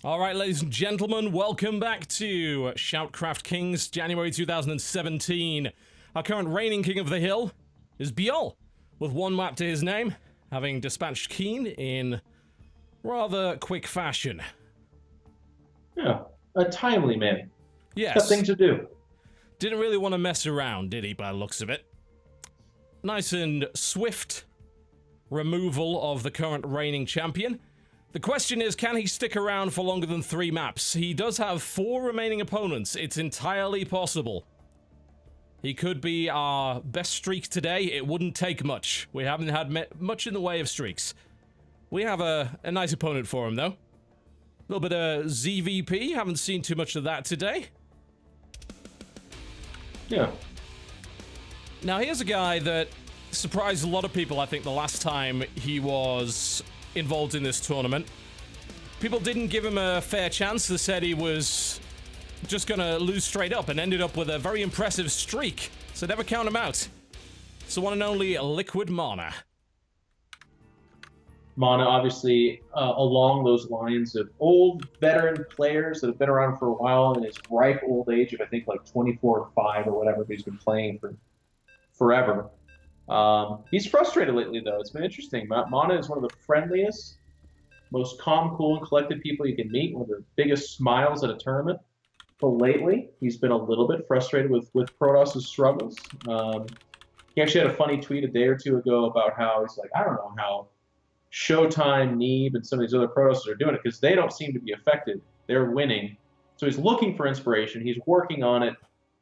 All right, ladies and gentlemen, welcome back to ShoutCraft Kings, January 2017. Our current reigning king of the hill is Biol, with one map to his name, having dispatched Keen in rather quick fashion. Yeah, a timely man. Yes. Got things to do. Didn't really want to mess around, did he, by the looks of it? Nice and swift removal of the current reigning champion. The question is, can he stick around for longer than 3 maps? He does have 4 remaining opponents. It's entirely possible. He could be our best streak today. It wouldn't take much. We haven't had much in the way of streaks. We have a nice opponent for him, though. A little bit of ZVP. Haven't seen too much of that today. Yeah. Now, here's a guy that surprised a lot of people, I think, the last time he was involved in this tournament. People didn't give him a fair chance. They said he was just gonna lose straight up and ended up with a very impressive streak. So never count him out. It's the one and only Liquid Mana. Mana, obviously, along those lines of old veteran players that have been around for a while in his ripe old age of, I think, like 24 or 5 or whatever, but he's been playing for forever. He's frustrated lately, though. It's been interesting. Mana is one of the friendliest, most calm, cool, and collected people you can meet, one of the biggest smiles at a tournament. But lately, he's been a little bit frustrated with Protoss' struggles. He actually had a funny tweet a day or two ago about how he's like, I don't know how Showtime, Neeb, and some of these other Protosses are doing it because they don't seem to be affected. They're winning. So he's looking for inspiration. He's working on it.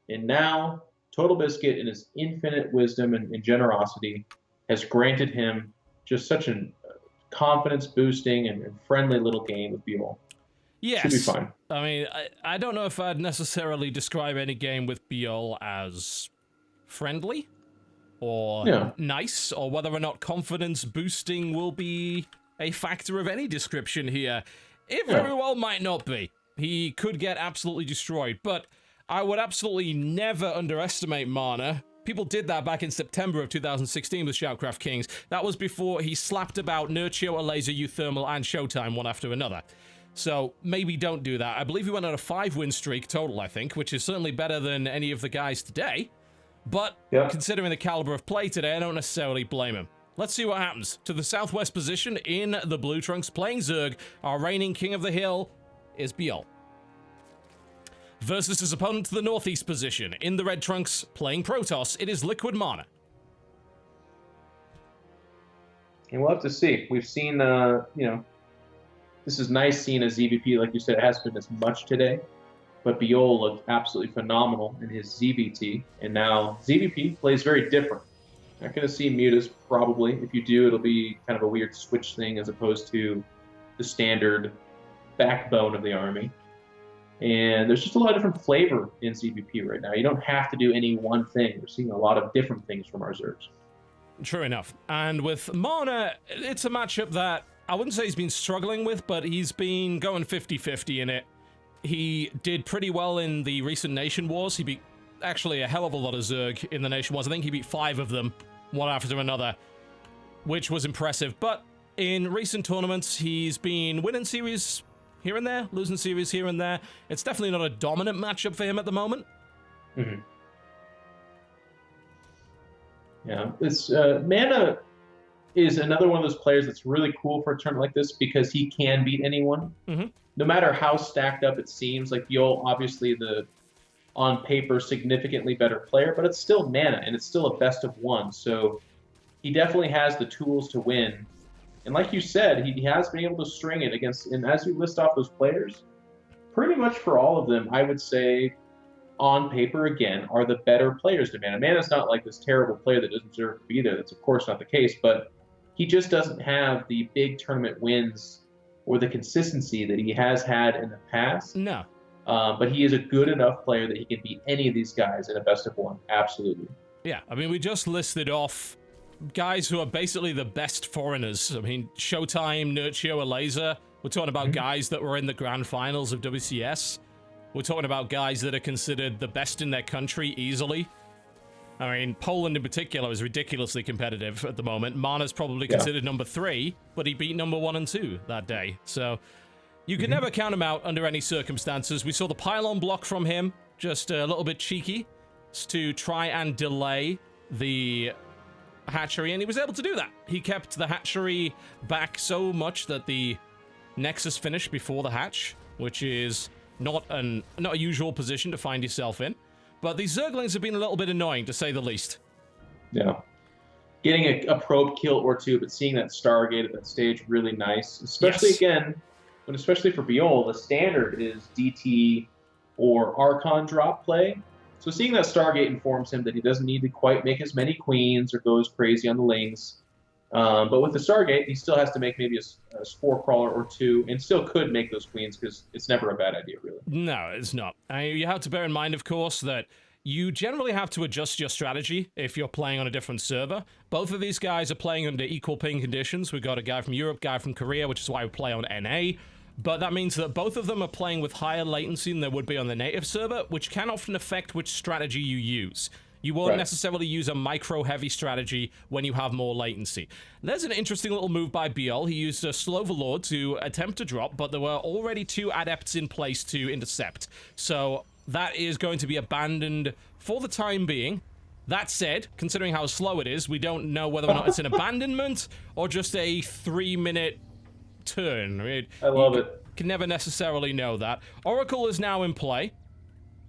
And now TotalBiscuit, in his infinite wisdom and generosity, has granted him just such a confidence-boosting and friendly little game with Biol. Yes. Should be fine. I mean, I don't know if I'd necessarily describe any game with Biol as friendly or nice, or whether or not confidence boosting will be a factor of any description here. It very well might not be. He could get absolutely destroyed, but I would absolutely never underestimate Mana. People did that back in September of 2016 with ShoutCraft Kings. That was before he slapped about Nurture, Laser, Uthermal, and Showtime one after another. So maybe don't do that. I believe he went on a 5-win streak total, I think, which is certainly better than any of the guys today. But considering the caliber of play today, I don't necessarily blame him. Let's see what happens. To the southwest position in the Blue Trunks, playing Zerg, our reigning king of the hill is Biol. Versus his opponent to the northeast position in the Red Trunks, playing Protoss, it is Liquid Mana. And we'll have to see. We've seen, this is nice seeing a ZVP. Like you said, it hasn't been as much today. But Biol looked absolutely phenomenal in his ZVT. And now ZVP plays very different. Not going to see Mutas, probably. If you do, it'll be kind of a weird switch thing as opposed to the standard backbone of the army. And there's just a lot of different flavor in ZVP right now. You don't have to do any one thing. We're seeing a lot of different things from our Zergs. True enough. And with Mana, it's a matchup that I wouldn't say he's been struggling with, but he's been going 50-50 in it. He did pretty well in the recent Nation Wars. He beat actually a hell of a lot of Zerg in the Nation Wars. I think he beat 5 of them, one after another, which was impressive. But in recent tournaments, he's been winning series here and there, losing series here and there. It's definitely not a dominant matchup for him at the moment. Mm-hmm. Yeah, it's Mana is another one of those players that's really cool for a tournament like this because he can beat anyone. Mm-hmm. No matter how stacked up it seems. Like Biol, obviously the on paper significantly better player, but it's still Mana and it's still a best of 1. So he definitely has the tools to win. And like you said, he has been able to string it against, and as you list off those players, pretty much for all of them, I would say on paper, again, are the better players to Mana. Mana's not like this terrible player that doesn't deserve to be there. That's of course not the case, but he just doesn't have the big tournament wins or the consistency that he has had in the past. No. But he is a good enough player that he can beat any of these guys in a best of 1. Absolutely. Yeah, I mean, we just listed off guys who are basically the best foreigners. I mean, Showtime, Nurture, Laser. We're talking about guys that were in the grand finals of WCS. We're talking about guys that are considered the best in their country easily. I mean, Poland in particular is ridiculously competitive at the moment. Mana's probably considered number 3, but he beat number 1 and 2 that day. So You can never count him out under any circumstances. We saw the pylon block from him, just a little bit cheeky, to try and delay the hatchery, and he was able to do that. He kept the hatchery back so much that the Nexus finished before the hatch, which is not a usual position to find yourself in. But these Zerglings have been a little bit annoying, to say the least. Yeah. Getting a probe kill or two, but seeing that Stargate at that stage, really nice. Especially, again, especially for Biol, the standard is DT or Archon drop play. So seeing that Stargate informs him that he doesn't need to quite make as many queens or go as crazy on the lings. But with the Stargate, he still has to make maybe a Spore Crawler or two, and still could make those queens, because it's never a bad idea, really. No, it's not. You have to bear in mind, of course, that you generally have to adjust your strategy if you're playing on a different server. Both of these guys are playing under equal ping conditions. We've got a guy from Europe, guy from Korea, which is why we play on NA. But that means that both of them are playing with higher latency than they would be on the native server, which can often affect which strategy you use. You won't necessarily use a micro-heavy strategy when you have more latency. There's an interesting little move by Biol. He used a Sloverlord to attempt to drop, but there were already 2 Adepts in place to intercept. So that is going to be abandoned for the time being. That said, considering how slow it is, we don't know whether or not it's an abandonment or just a 3-minute turn. I love it. Can never necessarily know that. Oracle is now in play,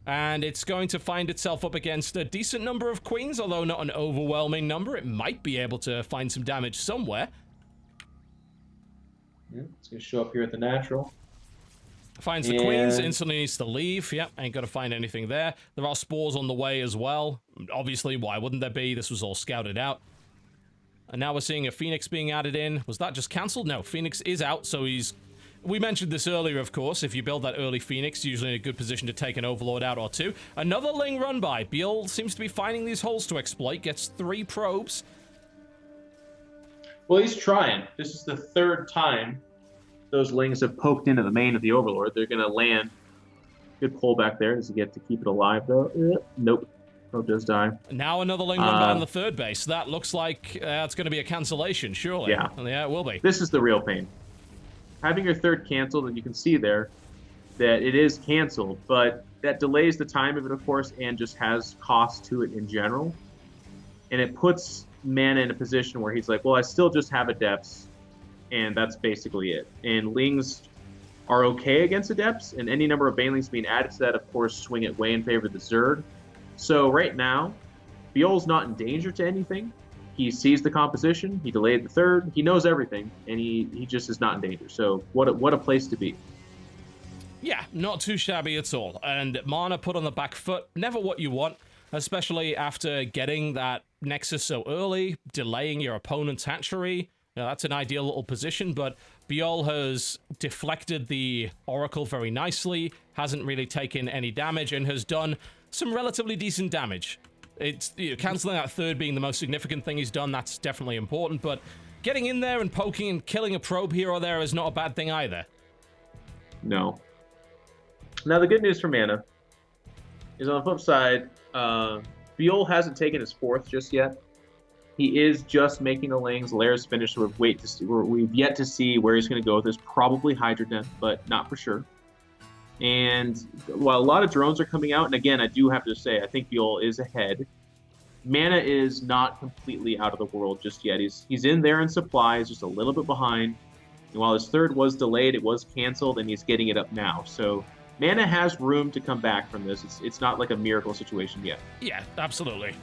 and it's going to find itself up against a decent number of queens, although not an overwhelming number. It might be able to find some damage somewhere. Yeah, it's going to show up here at the natural. Finds the queens, instantly needs to leave. Yep, ain't going to find anything there. There are spores on the way as well. Obviously, why wouldn't there be? This was all scouted out. And now we're seeing a Phoenix being added in. Was that just cancelled? No, Phoenix is out, so he's... We mentioned this earlier, of course. If you build that early Phoenix, usually in a good position to take an Overlord out or 2. Another Ling run by. Biol seems to be finding these holes to exploit. Gets 3 probes. Well, he's trying. This is the 3rd time those Lings have poked into the main of the Overlord. They're going to land. Good pull back there. Does he get to keep it alive, though? Nope. Probe does die. Now another Ling run by on the 3rd base. That looks like it's going to be a cancellation, surely. Yeah. Yeah, it will be. This is the real pain. Having your 3rd canceled, and you can see there that it is canceled, but that delays the time of it, of course, and just has cost to it in general. And it puts Mana in a position where he's like, well, I still just have Adepts, and that's basically it. And Lings are okay against Adepts, and any number of Banelings being added to that, of course, swing it way in favor of the Zerg. So right now, Biol's not in danger to anything. He sees the composition, he delayed the 3rd, he knows everything, and he just is not in danger. So what a place to be. Yeah, not too shabby at all. And Mana put on the back foot, never what you want, especially after getting that Nexus so early, delaying your opponent's hatchery. Now, that's an ideal little position, but Biol has deflected the Oracle very nicely, hasn't really taken any damage, and has done some relatively decent damage. It's cancelling that 3rd being the most significant thing he's done. That's definitely important, but getting in there and poking and killing a probe here or there is not a bad thing either. No. Now, the good news for Mana is on the flip side, Biol hasn't taken his 4th just yet. He is just making the Lings. Lair's finished, so we've yet to see where he's going to go with this. Probably Hydra Den, but not for sure. And while a lot of drones are coming out, and again, I do have to say, I think Biol is ahead. Mana is not completely out of the world just yet. He's in there in supplies, just a little bit behind. And while his 3rd was delayed, it was canceled, and he's getting it up now. So Mana has room to come back from this. It's not like a miracle situation yet. Yeah, absolutely.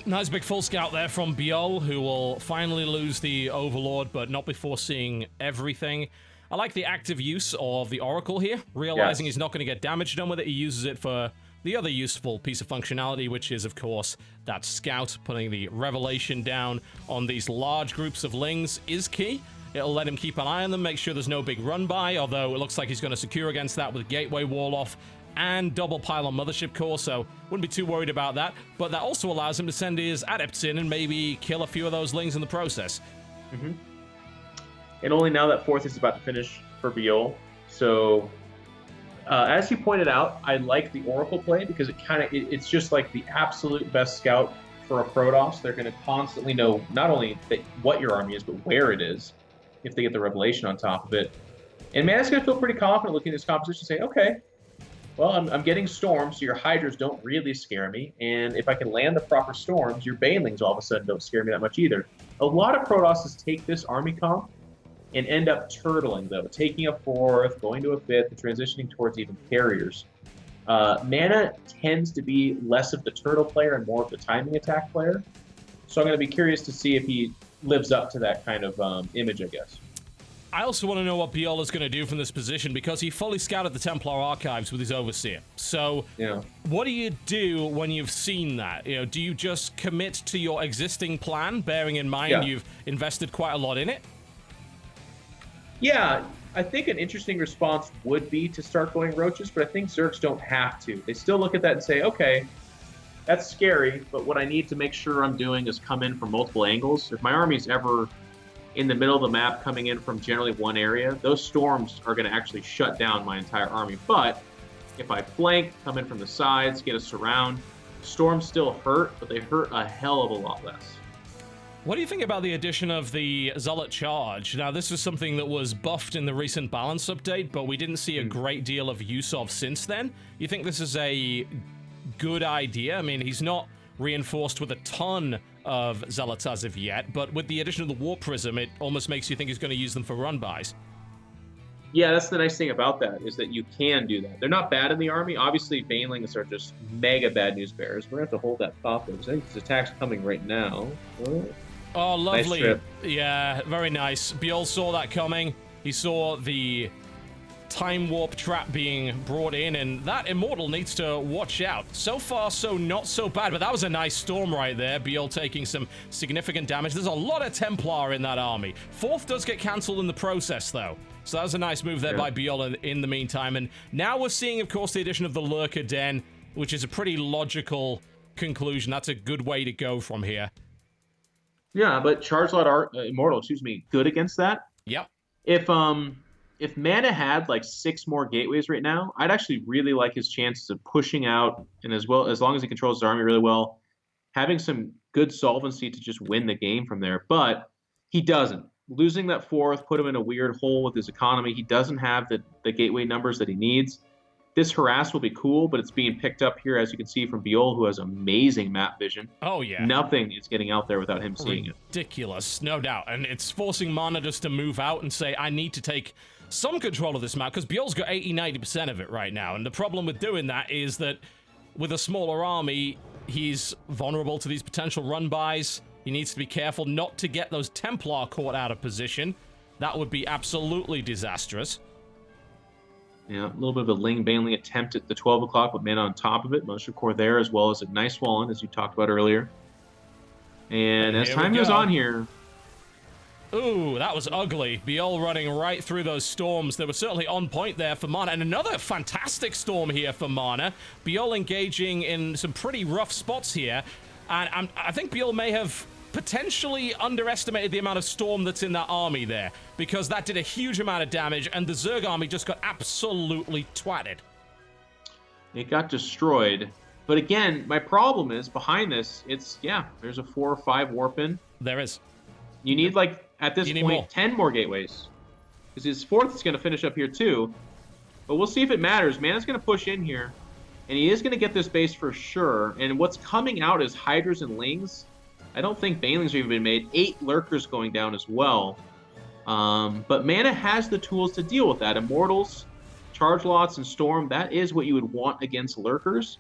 Nice big full scout there from Biol, who will finally lose the Overlord, but not before seeing everything. I like the active use of the Oracle here, realizing he's not going to get damage done with it. He uses it for the other useful piece of functionality, which is, of course, that scout. Putting the revelation down on these large groups of Lings is key. It'll let him keep an eye on them, make sure there's no big run by, although it looks like he's going to secure against that with Gateway Wall off and double pylon Mothership Core, so wouldn't be too worried about that. But that also allows him to send his Adepts in and maybe kill a few of those Lings in the process. Mm-hmm. And only now that 4th is about to finish for Biol. So, as you pointed out, I like the Oracle play because it's just like the absolute best scout for a Protoss. They're going to constantly know not only what your army is, but where it is if they get the Revelation on top of it. And Mana's going to feel pretty confident looking at this composition and say, okay, well, I'm getting storms, so your Hydras don't really scare me. And if I can land the proper storms, your Banelings all of a sudden don't scare me that much either. A lot of Protosses take this army comp and end up turtling, though, taking a 4th, going to a 5th, and transitioning towards even carriers. Mana tends to be less of the turtle player and more of the timing attack player. So I'm going to be curious to see if he lives up to that kind of image, I guess. I also want to know what Biola's going to do from this position, because he fully scouted the Templar Archives with his Overseer. So what do you do when you've seen that? Do you just commit to your existing plan, bearing in mind you've invested quite a lot in it? Yeah, I think an interesting response would be to start going Roaches, but I think Zergs don't have to. They still look at that and say, okay, that's scary, but what I need to make sure I'm doing is come in from multiple angles. If my army's ever in the middle of the map coming in from generally one area, those storms are going to actually shut down my entire army. But if I flank, come in from the sides, get a surround, storms still hurt, but they hurt a hell of a lot less. What do you think about the addition of the Zealot Charge? Now, this is something that was buffed in the recent balance update, but we didn't see a great deal of use of since then. You think this is a good idea? I mean, he's not reinforced with a ton of Zealots as of yet, but with the addition of the War Prism, it almost makes you think he's going to use them for run-bys. Yeah, that's the nice thing about that, is that you can do that. They're not bad in the army. Obviously, Banelings are just mega bad news bearers. We're going to have to hold that thought, though, because I think this attack's coming right now. Oh, lovely. Nice trip. Yeah, very nice. Biol saw that coming. He saw the time warp trap being brought in, and that Immortal needs to watch out. So far, so not so bad, but that was a nice storm right there. Biol taking some significant damage. There's a lot of Templar in that army. 4th does get cancelled in the process, though. So that was a nice move there by Biol in the meantime. And now we're seeing, of course, the addition of the Lurker Den, which is a pretty logical conclusion. That's a good way to go from here. Yeah, but Immortal, good against that. Yep. If Mana had like 6 more gateways right now, I'd actually really like his chances of pushing out, and as long as he controls his army really well, having some good solvency to just win the game from there. But he doesn't. Losing that 4th put him in a weird hole with his economy. He doesn't have the gateway numbers that he needs. This harass will be cool, but it's being picked up here, as you can see, from Biol, who has amazing map vision. Oh, yeah. Nothing is getting out there without him seeing it. Ridiculous, no doubt. And it's forcing Mana just to move out and say, I need to take some control of this map, because Biol's got 80-90% of it right now. And the problem with doing that is that with a smaller army, he's vulnerable to these potential run-bys. He needs to be careful not to get those Templar caught out of position. That would be absolutely disastrous. Yeah, a little bit of a Ling Baneley attempt at the 12 o'clock with Mana on top of it. Moisture Core there, as well as a nice Wallen, as you talked about earlier. And as time goes on here... Ooh, that was ugly. Biol running right through those storms. They were certainly on point there for Mana. And another fantastic storm here for Mana. Biol engaging in some pretty rough spots here. And I think Biol may have potentially underestimated the amount of storm that's in that army there, because that did a huge amount of damage, and the Zerg army just got absolutely twatted. It got destroyed. But again, my problem is, behind this, there's a 4 or 5 warp in. There is. You need, like, at this point, 10 more gateways. Because his 4th is going to finish up here, too. But we'll see if it matters. Mana's going to push in here, and he is going to get this base for sure. And what's coming out is Hydras and Lings. I don't think Banelings have even been made. 8 Lurkers going down as well. But Mana has the tools to deal with that. Immortals, Charge Lots, and Storm, that is what you would want against Lurkers.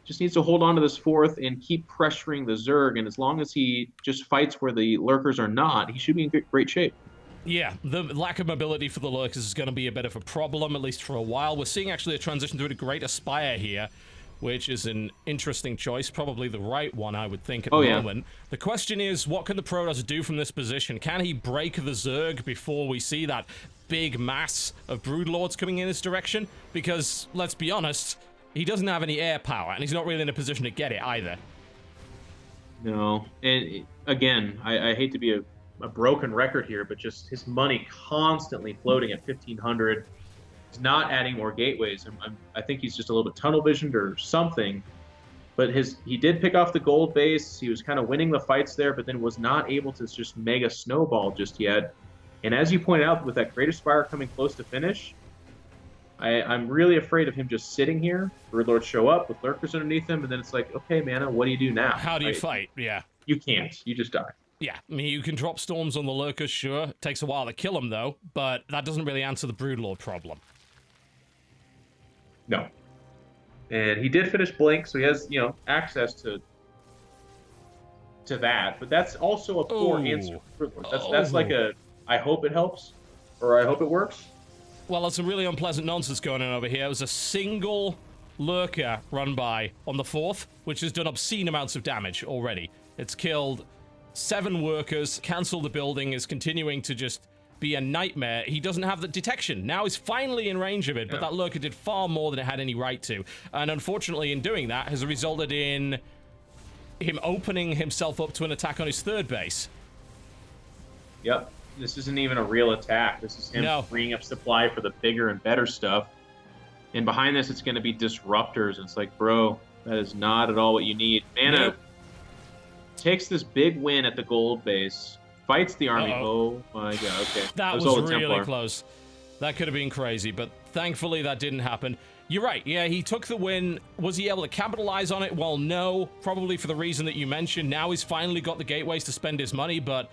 Just needs to hold on to this 4th and keep pressuring the Zerg. And as long as he just fights where the Lurkers are not, he should be in great shape. Yeah, the lack of mobility for the Lurkers is going to be a bit of a problem, at least for a while. We're seeing actually a transition through to Great Aspire here, which is an interesting choice, probably the right one, I would think, at the moment. The question is, what can the Protoss do from this position? Can he break the Zerg before we see that big mass of Broodlords coming in this direction? Because, let's be honest, he doesn't have any air power, and he's not really in a position to get it either. No, and again, I hate to be a broken record here, but just his money constantly floating at 1,500. He's not adding more gateways. I think he's just a little bit tunnel visioned or something. But he did pick off the gold base. He was kind of winning the fights there, but then was not able to just mega snowball just yet. And as you pointed out, with that Greater Spire coming close to finish, I'm really afraid of him just sitting here. Broodlords show up with lurkers underneath him, and then it's like, okay, Mana, what do you do now? How do you fight? Yeah. You can't. You just die. Yeah, I mean, you can drop storms on the lurkers, sure. It takes a while to kill them, though, but that doesn't really answer the Broodlord problem. No. And he did finish Blink, so he has, access to that. But that's also a poor answer for Broodlord. That's like a, I hope it helps, or I hope it works. Well, there's some really unpleasant nonsense going on over here. It was a single lurker run by on the 4th, which has done obscene amounts of damage already. It's killed 7 workers, cancelled the building, is continuing to just be a nightmare. He doesn't have the detection. Now he's finally in range of it, but that lurker did far more than it had any right to. And unfortunately, in doing that, has resulted in him opening himself up to an attack on his 3rd base. Yep. This isn't even a real attack. This is him freeing up supply for the bigger and better stuff. And behind this, it's going to be disruptors. And it's like, bro, that is not at all what you need. Mana takes this big win at the gold base, fights the army. Oh my god, okay. That was really close. That could have been crazy, but thankfully that didn't happen. You're right, yeah, he took the win. Was he able to capitalize on it? Well, no, probably for the reason that you mentioned. Now he's finally got the gateways to spend his money, but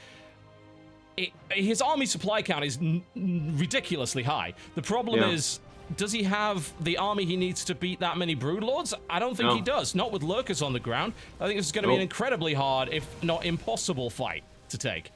his army supply count is ridiculously high. The problem is, does he have the army he needs to beat that many Broodlords? I don't think he does. Not with lurkers on the ground. I think this is going to be an incredibly hard, if not impossible, fight to take.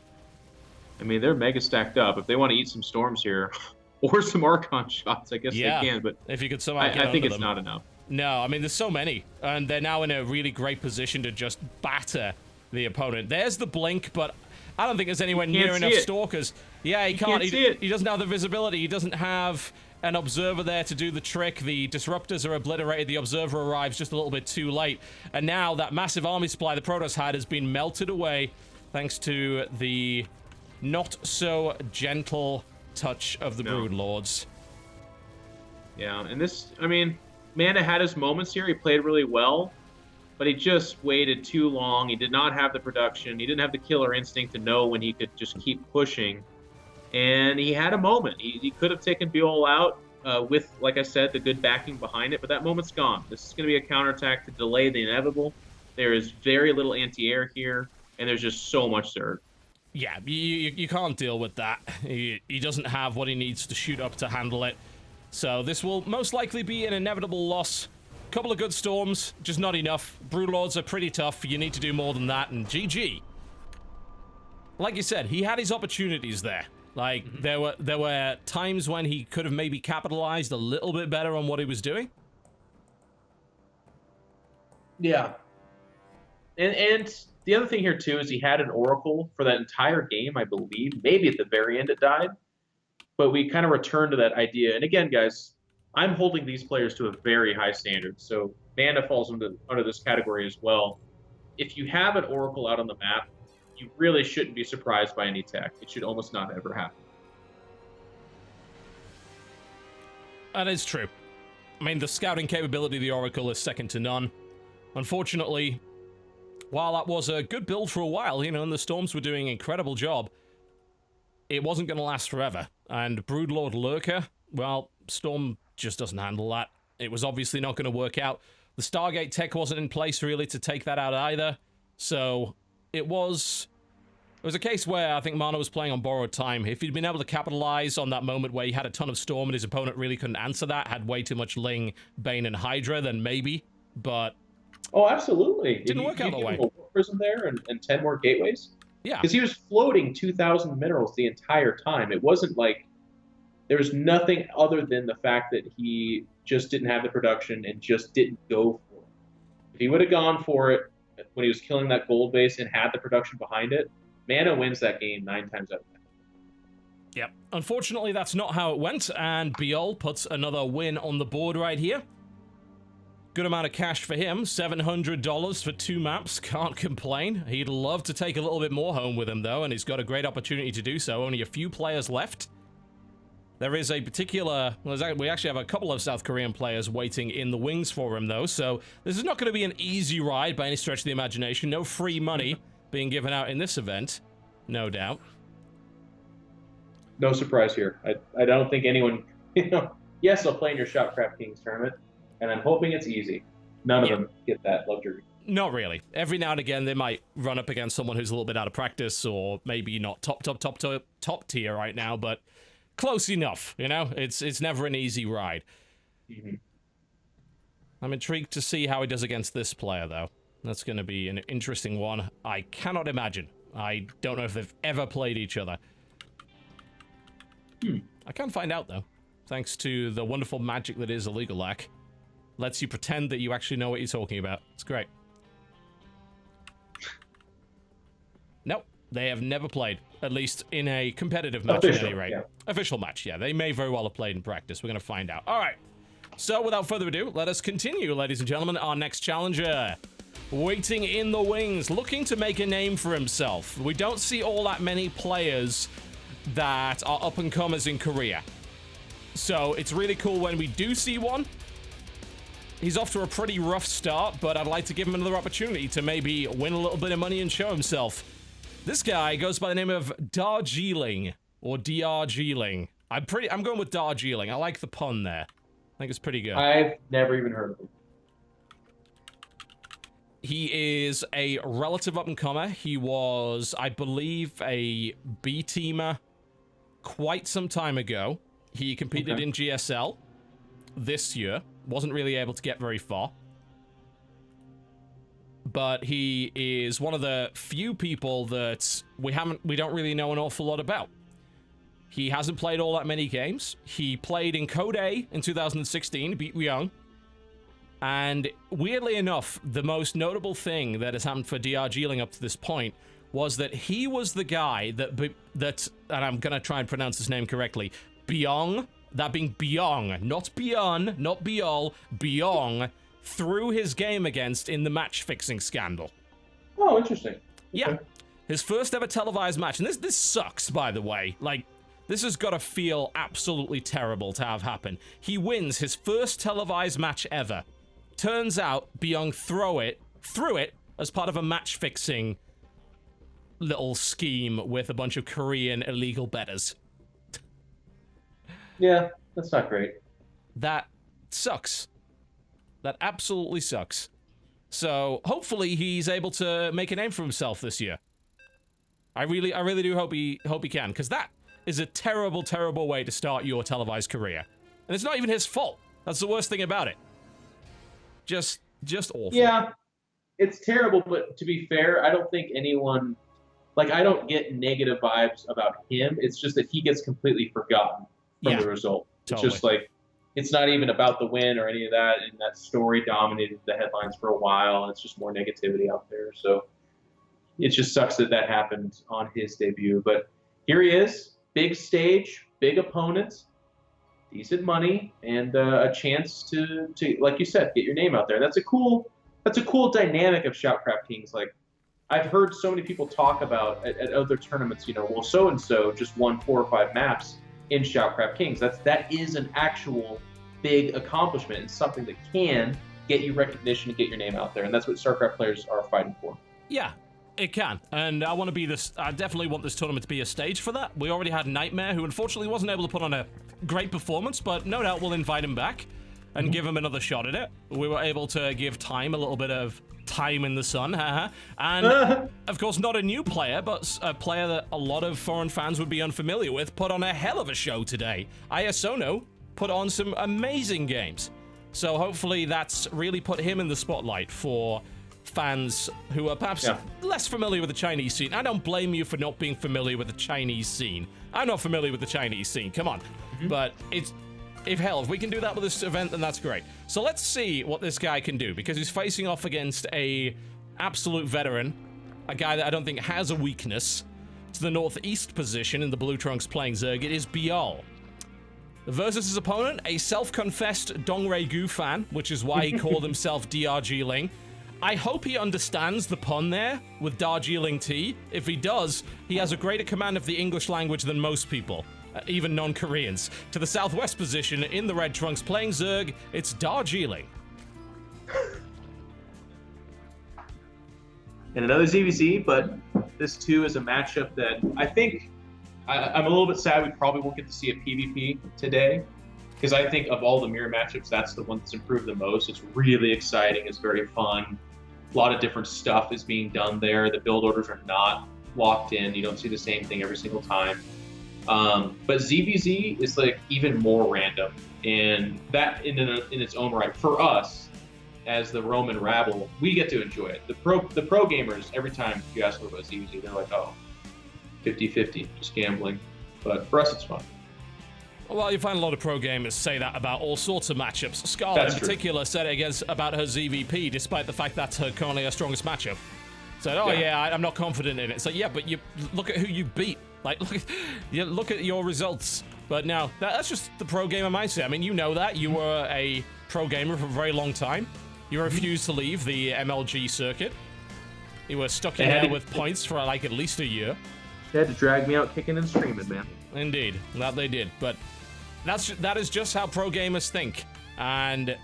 I mean, they're mega stacked up. If they want to eat some storms here, or some Archon shots, I guess they can. But if you could somehow I think it's not enough. No, I mean, there's so many. And they're now in a really great position to just batter the opponent. There's the blink, but I don't think there's anywhere near enough stalkers. Yeah, he can't. He doesn't have the visibility. He doesn't have an observer there to do the trick. The disruptors are obliterated. The observer arrives just a little bit too late. And now that massive army supply the Protoss had has been melted away thanks to the not so gentle touch of the Broodlords. Yeah, and this, I mean, Mana had his moments here. He played really well, but he just waited too long. He did not have the production. He didn't have the killer instinct to know when he could just keep pushing. And he had a moment. He could have taken Beol out with, like I said, the good backing behind it, but that moment's gone. This is going to be a counterattack to delay the inevitable. There is very little anti-air here, and there's just so much Zerg. Yeah, you can't deal with that. He doesn't have what he needs to shoot up to handle it. So this will most likely be an inevitable loss. Couple of good storms, just not enough. Broodlords are pretty tough. You need to do more than that, and GG. Like you said, he had his opportunities there. Like, there were times when he could have maybe capitalized a little bit better on what he was doing. Yeah. And the other thing here, too, is he had an Oracle for that entire game, I believe. Maybe at the very end it died. But we kind of returned to that idea. And again, guys, I'm holding these players to a very high standard. So Mana falls under this category as well. If you have an Oracle out on the map, you really shouldn't be surprised by any tech. It should almost not ever happen. That is true. I mean, the scouting capability of the Oracle is second to none. Unfortunately, while that was a good build for a while, you know, and the Storms were doing an incredible job, it wasn't going to last forever. And Broodlord Lurker, well, Storm just doesn't handle that. It was obviously not going to work out. The Stargate tech wasn't in place, really, to take that out either. So it was a case where I think Mana was playing on borrowed time. If he'd been able to capitalize on that moment where he had a ton of Storm and his opponent really couldn't answer that, had way too much Ling, Bane, and Hydra, then maybe. But oh, absolutely. Didn't work out that way. A War Prism there and 10 more gateways. Yeah. Because he was floating 2,000 minerals the entire time. It wasn't like there was nothing other than the fact that he just didn't have the production and just didn't go for it. If he would have gone for it when he was killing that gold base and had the production behind it, Mana wins that game 9 times out of 10. Yep. Unfortunately, that's not how it went, and Beol puts another win on the board right here. Good amount of cash for him, $700 for 2 maps, can't complain. He'd love to take a little bit more home with him, though, and he's got a great opportunity to do so. Only a few players left. There is a particular... well, we actually have a couple of South Korean players waiting in the wings for him, though, so this is not going to be an easy ride by any stretch of the imagination. No free money being given out in this event, no doubt. No surprise here. I don't think anyone, yes, I'll play in your ShoutCraft Kings tournament, and I'm hoping it's easy. None of them get that luxury. Not really. Every now and again, they might run up against someone who's a little bit out of practice, or maybe not top tier right now, but close enough. It's never an easy ride. Mm-hmm. I'm intrigued to see how he does against this player, though. That's going to be an interesting one. I cannot imagine. I don't know if they've ever played each other. I can find out, though, thanks to the wonderful magic that is Illegal Lack. Lets you pretend that you actually know what you're talking about. It's great. Nope, they have never played, at least in a competitive match at any rate. Yeah. Official match, yeah. They may very well have played in practice. We're going to find out. All right. So, without further ado, let us continue, ladies and gentlemen. Our next challenger, waiting in the wings, looking to make a name for himself. We don't see all that many players that are up-and-comers in Korea. So, it's really cool when we do see one. He's off to a pretty rough start, but I'd like to give him another opportunity to maybe win a little bit of money and show himself. This guy goes by the name of Darjeeling, or Darjeeling. I'm going with Darjeeling. I like the pun there. I think it's pretty good. I've never even heard of him. He is a relative up-and-comer. He was, I believe, a B-teamer quite some time ago. He competed in GSL this year. Wasn't really able to get very far. But he is one of the few people that we don't really know an awful lot about. He hasn't played all that many games. He played in Code A in 2016, beat Young. And weirdly enough, the most notable thing that has happened for Darjeeling up to this point was that he was the guy that and I'm going to try and pronounce his name correctly, Byong, that being Byong, not Beyond, not Biol, Byong, threw his game against in the match-fixing scandal. Oh, interesting. Yeah. His first ever televised match, and this sucks, by the way. Like, this has got to feel absolutely terrible to have happen. He wins his first televised match ever. Turns out, Byung threw it as part of a match-fixing little scheme with a bunch of Korean illegal bettors. Yeah, that's not great. That sucks. That absolutely sucks. So, hopefully he's able to make a name for himself this year. I really do hope he can, because that is a terrible, terrible way to start your televised career. And it's not even his fault. That's the worst thing about it. Just awful. Yeah, it's terrible, but to be fair, I don't think anyone, I don't get negative vibes about him. It's just that he gets completely forgotten from the result. Totally. It's just it's not even about the win or any of that, and that story dominated the headlines for a while, and it's just more negativity out there. So it just sucks that happened on his debut. But here he is, big stage, big opponent, decent money, and a chance to, like you said, get your name out there. That's a cool dynamic of ShoutCraft Kings. I've heard so many people talk about at other tournaments, well, so-and-so just won 4 or 5 maps in ShoutCraft Kings. That is an actual big accomplishment and something that can get you recognition and get your name out there. And that's what StarCraft players are fighting for. Yeah, it can. And I definitely want this tournament to be a stage for that. We already had Nightmare, who unfortunately wasn't able to put on a great performance, but no doubt we'll invite him back and give him another shot at it. We were able to give Time a little bit of time in the sun, and of course not a new player, but a player that a lot of foreign fans would be unfamiliar with, put on a hell of a show today. Iasono put on some amazing games, so hopefully that's really put him in the spotlight for fans who are perhaps less familiar with the Chinese scene. I don't blame you for not being familiar with the Chinese scene. I'm not familiar with the Chinese scene, come on. But if we can do that with this event, then that's great. So let's see what this guy can do, because he's facing off against a absolute veteran, a guy that I don't think has a weakness. To the northeast position in the blue trunks playing Zerg, it is Bial. Versus his opponent, a self-confessed Dongray-gu fan, which is why he called himself Darjeeling. I hope he understands the pun there with Darjeeling tea. If he does, he has a greater command of the English language than most people. Even non-Koreans. To the southwest position, in the red trunks, playing Zerg, it's Darjeeling. And another ZVZ, but this too is a matchup that I think I'm a little bit sad we probably won't get to see a PvP today, because I think of all the mirror matchups, that's the one that's improved the most. It's really exciting. It's very fun. A lot of different stuff is being done there. The build orders are not locked in. You don't see the same thing every single time. But ZVZ is like even more random, and that in its own right, for us as the Roman rabble, we get to enjoy it. The pro gamers, every time you ask them about ZVZ, they're like, oh, 50-50, just gambling. But for us, it's fun. Well, you find a lot of pro gamers say that about all sorts of matchups. Scarlet, in particular, said it about her ZVP, despite the fact that's currently her strongest matchup. Said, oh yeah, I'm not confident in it. So yeah, but you look at who you beat. Like, look at your results. But now, that's just the pro gamer mindset. I mean, you know that. You were a pro gamer for a very long time. You refused to leave the MLG circuit. You were stuck in there with points for like at least a year. They had to drag me out kicking and screaming, man. Indeed, that they did. But that is just how pro gamers think. And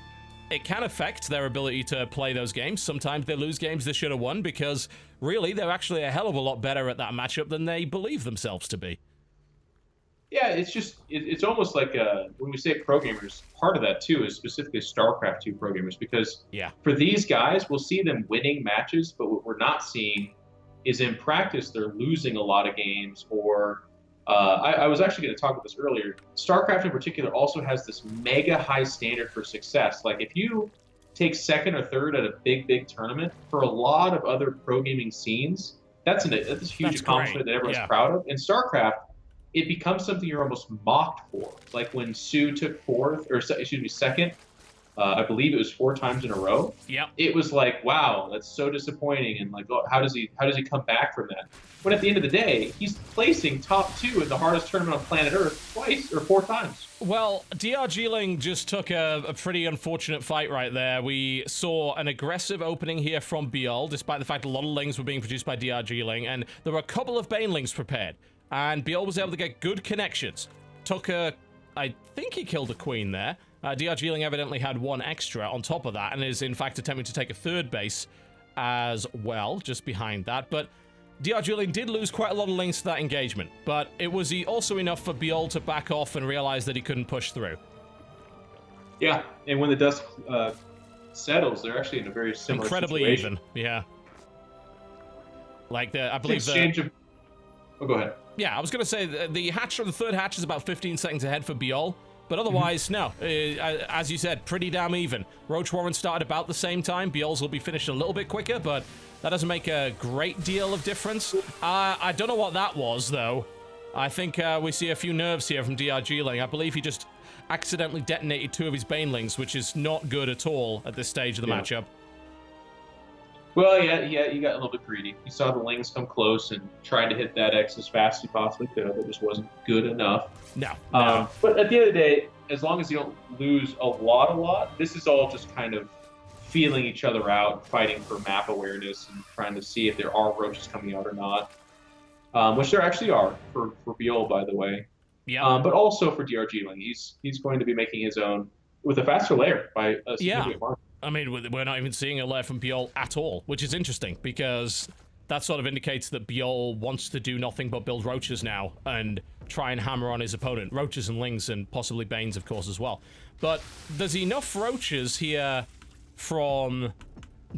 it can affect their ability to play those games. Sometimes they lose games they should have won because, really, they're actually a hell of a lot better at that matchup than they believe themselves to be. Yeah, it's almost like when we say pro gamers, part of that, too, is specifically StarCraft 2 pro gamers. Because for these guys, we'll see them winning matches, but what we're not seeing is in practice they're losing a lot of games, or I was actually going to talk about this earlier. StarCraft in particular also has this mega high standard for success. Like if you take second or third at a big tournament, for a lot of other pro gaming scenes, that's a huge accomplishment that everyone's proud of. In StarCraft, it becomes something you're almost mocked for. Like when Sue took second, I believe it was 4 times in a row. Yep. It was like, wow, that's so disappointing, and like, oh, how does he come back from that? When at the end of the day, he's placing top 2 in the hardest tournament on planet Earth twice or 4 times. Well, DRG-Ling just took a pretty unfortunate fight right there. We saw an aggressive opening here from Biol, despite the fact a lot of Lings were being produced by DRG-Ling, and there were a couple of Banelings prepared. And Biol was able to get good connections. I think he killed a queen there. DRG-Ling evidently had 1 extra on top of that, and is in fact attempting to take a 3rd base as well, just behind that. But DRG-Ling did lose quite a lot of Lings to that engagement, but it was also enough for Biol to back off and realize that he couldn't push through. Yeah, and when the dust settles, they're actually in a very similar situation. Even, yeah. Like, I believe Oh, go ahead. Yeah, I was going to say, the 3rd hatch is about 15 seconds ahead for Biol, but otherwise, no. As you said, pretty damn even. Roach Warren started about the same time. Biol's will be finished a little bit quicker, but that doesn't make a great deal of difference. I don't know what that was, though. I think we see a few nerves here from DRG-Ling. I believe he just accidentally detonated 2 of his Banelings, which is not good at all at this stage of the matchup. Well, yeah, he got a little bit greedy. He saw the Lings come close and tried to hit that X as fast as he possibly could. It just wasn't good enough. No. But at the end of the day, as long as you don't lose a lot, this is all just kind of feeling each other out, fighting for map awareness, and trying to see if there are roaches coming out or not. Which there actually are for Biol, by the way. Yeah. But also for DRG-Ling. He's going to be making his own with a faster layer by a significant margin. I mean, we're not even seeing a layer from Biol at all, which is interesting, because that sort of indicates that Biol wants to do nothing but build roaches now and try and hammer on his opponent. Roaches and Lings, and possibly Banes, of course, as well. But there's enough roaches here from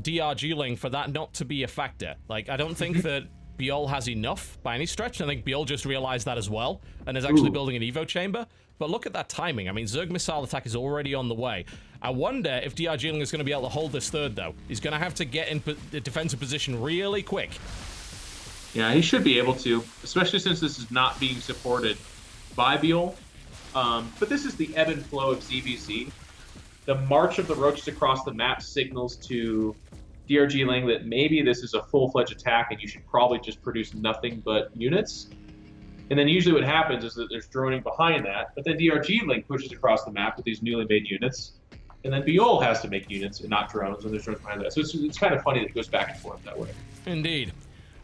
DRG-Ling for that not to be a factor. Like, I don't think that Biol has enough by any stretch. I think Biol just realized that as well and is actually building an Evo chamber. But look at that timing. I mean, Zerg missile attack is already on the way. I wonder if DRG-Ling is going to be able to hold this 3rd, though. He's going to have to get in the defensive position really quick. Yeah, he should be able to, especially since this is not being supported by Biol. But this is the ebb and flow of ZVZ. The march of the roaches across the map signals to DRG-Ling that maybe this is a full-fledged attack and you should probably just produce nothing but units. And then usually what happens is that there's droning behind that, but then DRG-Ling pushes across the map with these newly made units, and then Biol has to make units and not drones, and there's drones behind that. So it's kind of funny that it goes back and forth that way. Indeed.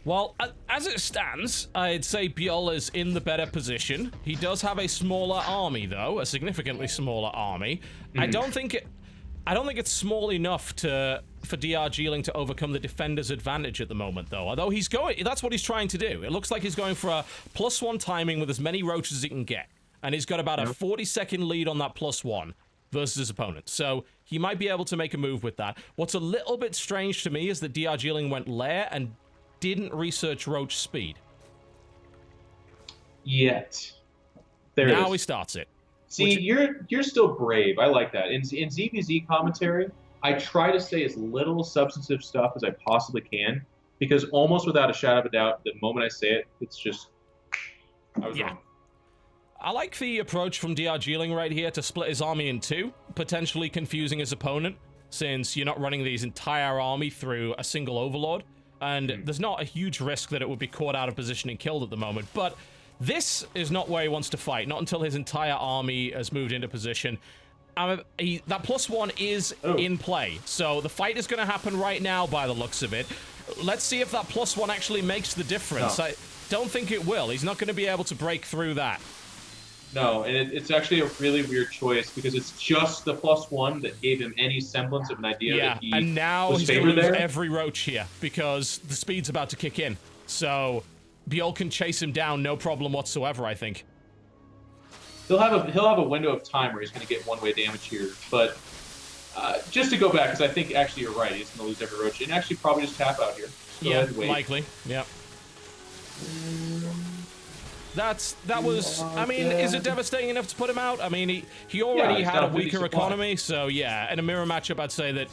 Well, as it stands, I'd say Biol is in the better position. He does have a smaller army, though, a significantly smaller army. I don't think it's small enough to for DRGling to overcome the defender's advantage at the moment, though. Although that's what he's trying to do. It looks like he's going for a +1 timing with as many roaches as he can get. And he's got about a 40-second lead on that +1 versus his opponent. So he might be able to make a move with that. What's a little bit strange to me is that DRGling went lair and didn't research roach speed. Yet. Now he starts it. See, you're still brave. I like that. In ZVZ commentary, I try to say as little substantive stuff as I possibly can, because almost without a shadow of a doubt, the moment I say it, it's just, I was wrong. I like the approach from DRGling right here to split his army in two, potentially confusing his opponent, since you're not running his entire army through a single overlord, and there's not a huge risk that it would be caught out of position and killed at the moment, but this is not where he wants to fight, not until his entire army has moved into position. That +1 is in play, so the fight is going to happen right now by the looks of it. Let's see if that +1 actually makes the difference. I don't think it will. He's not going to be able to break through that. No, and it's actually a really weird choice, because it's just the +1 that gave him any semblance of an idea that he and now was he's going to lose there. every roach here, because the speed's about to kick in. So Bjorl can chase him down, no problem whatsoever, I think. He'll have a window of time where he's going to get one-way damage here, but just to go back, because I think actually you're right, he's going to lose every roach, and actually probably just tap out here. Likely. Yeah. I mean, is it devastating enough to put him out? I mean, he already had a weaker economy, so yeah, in a mirror matchup, I'd say that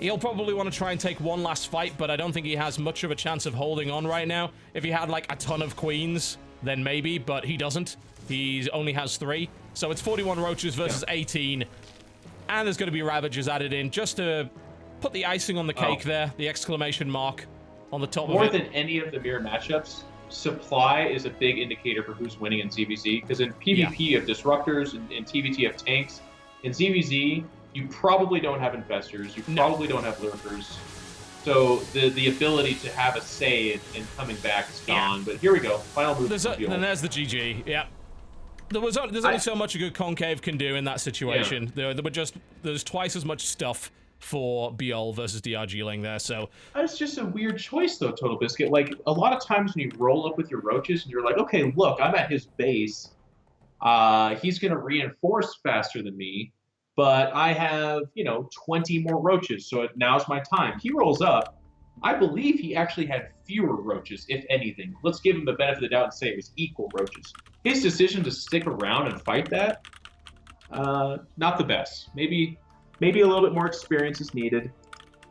he'll probably want to try and take one last fight, but I don't think he has much of a chance of holding on right now. If he had, like, a ton of queens, then maybe, but he doesn't. He only has 3, so it's 41 roaches versus 18, and there's going to be Ravagers added in, just to put the icing on the cake there, the exclamation mark on the top of it. More than any of the mirror matchups, supply is a big indicator for who's winning in ZVZ, because in PvP you have disruptors, and in TVT you have tanks. In ZVZ, you probably don't have infestors, you probably don't have lurkers, so the ability to have a say in coming back is gone. But here we go, final move. Then there's the GG. Yeah. There's only so much a good concave can do in that situation. Yeah. There's twice as much stuff for Bjorl versus DRGling there, so it's just a weird choice though, TotalBiscuit. Like, a lot of times when you roll up with your roaches and you're like, okay, look, I'm at his base, he's gonna reinforce faster than me, but I have 20 more roaches, so now's my time. He rolls up. I believe he actually had fewer roaches, if anything. Let's give him the benefit of the doubt and say it was equal roaches. His decision to stick around and fight that, not the best. Maybe a little bit more experience is needed,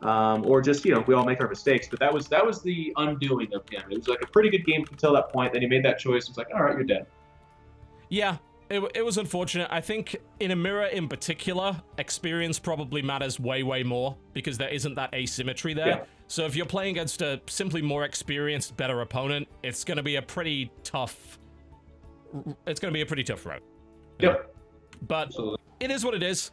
or just, we all make our mistakes. But that was the undoing of him. It was like a pretty good game until that point. Then he made that choice. It's like, all right, you're dead. Yeah, it was unfortunate. I think in a mirror in particular, experience probably matters way, way more, because there isn't that asymmetry there. Yeah. So if you're playing against a simply more experienced, better opponent, it's going to be a pretty tough road. Yep. But absolutely. It is what it is.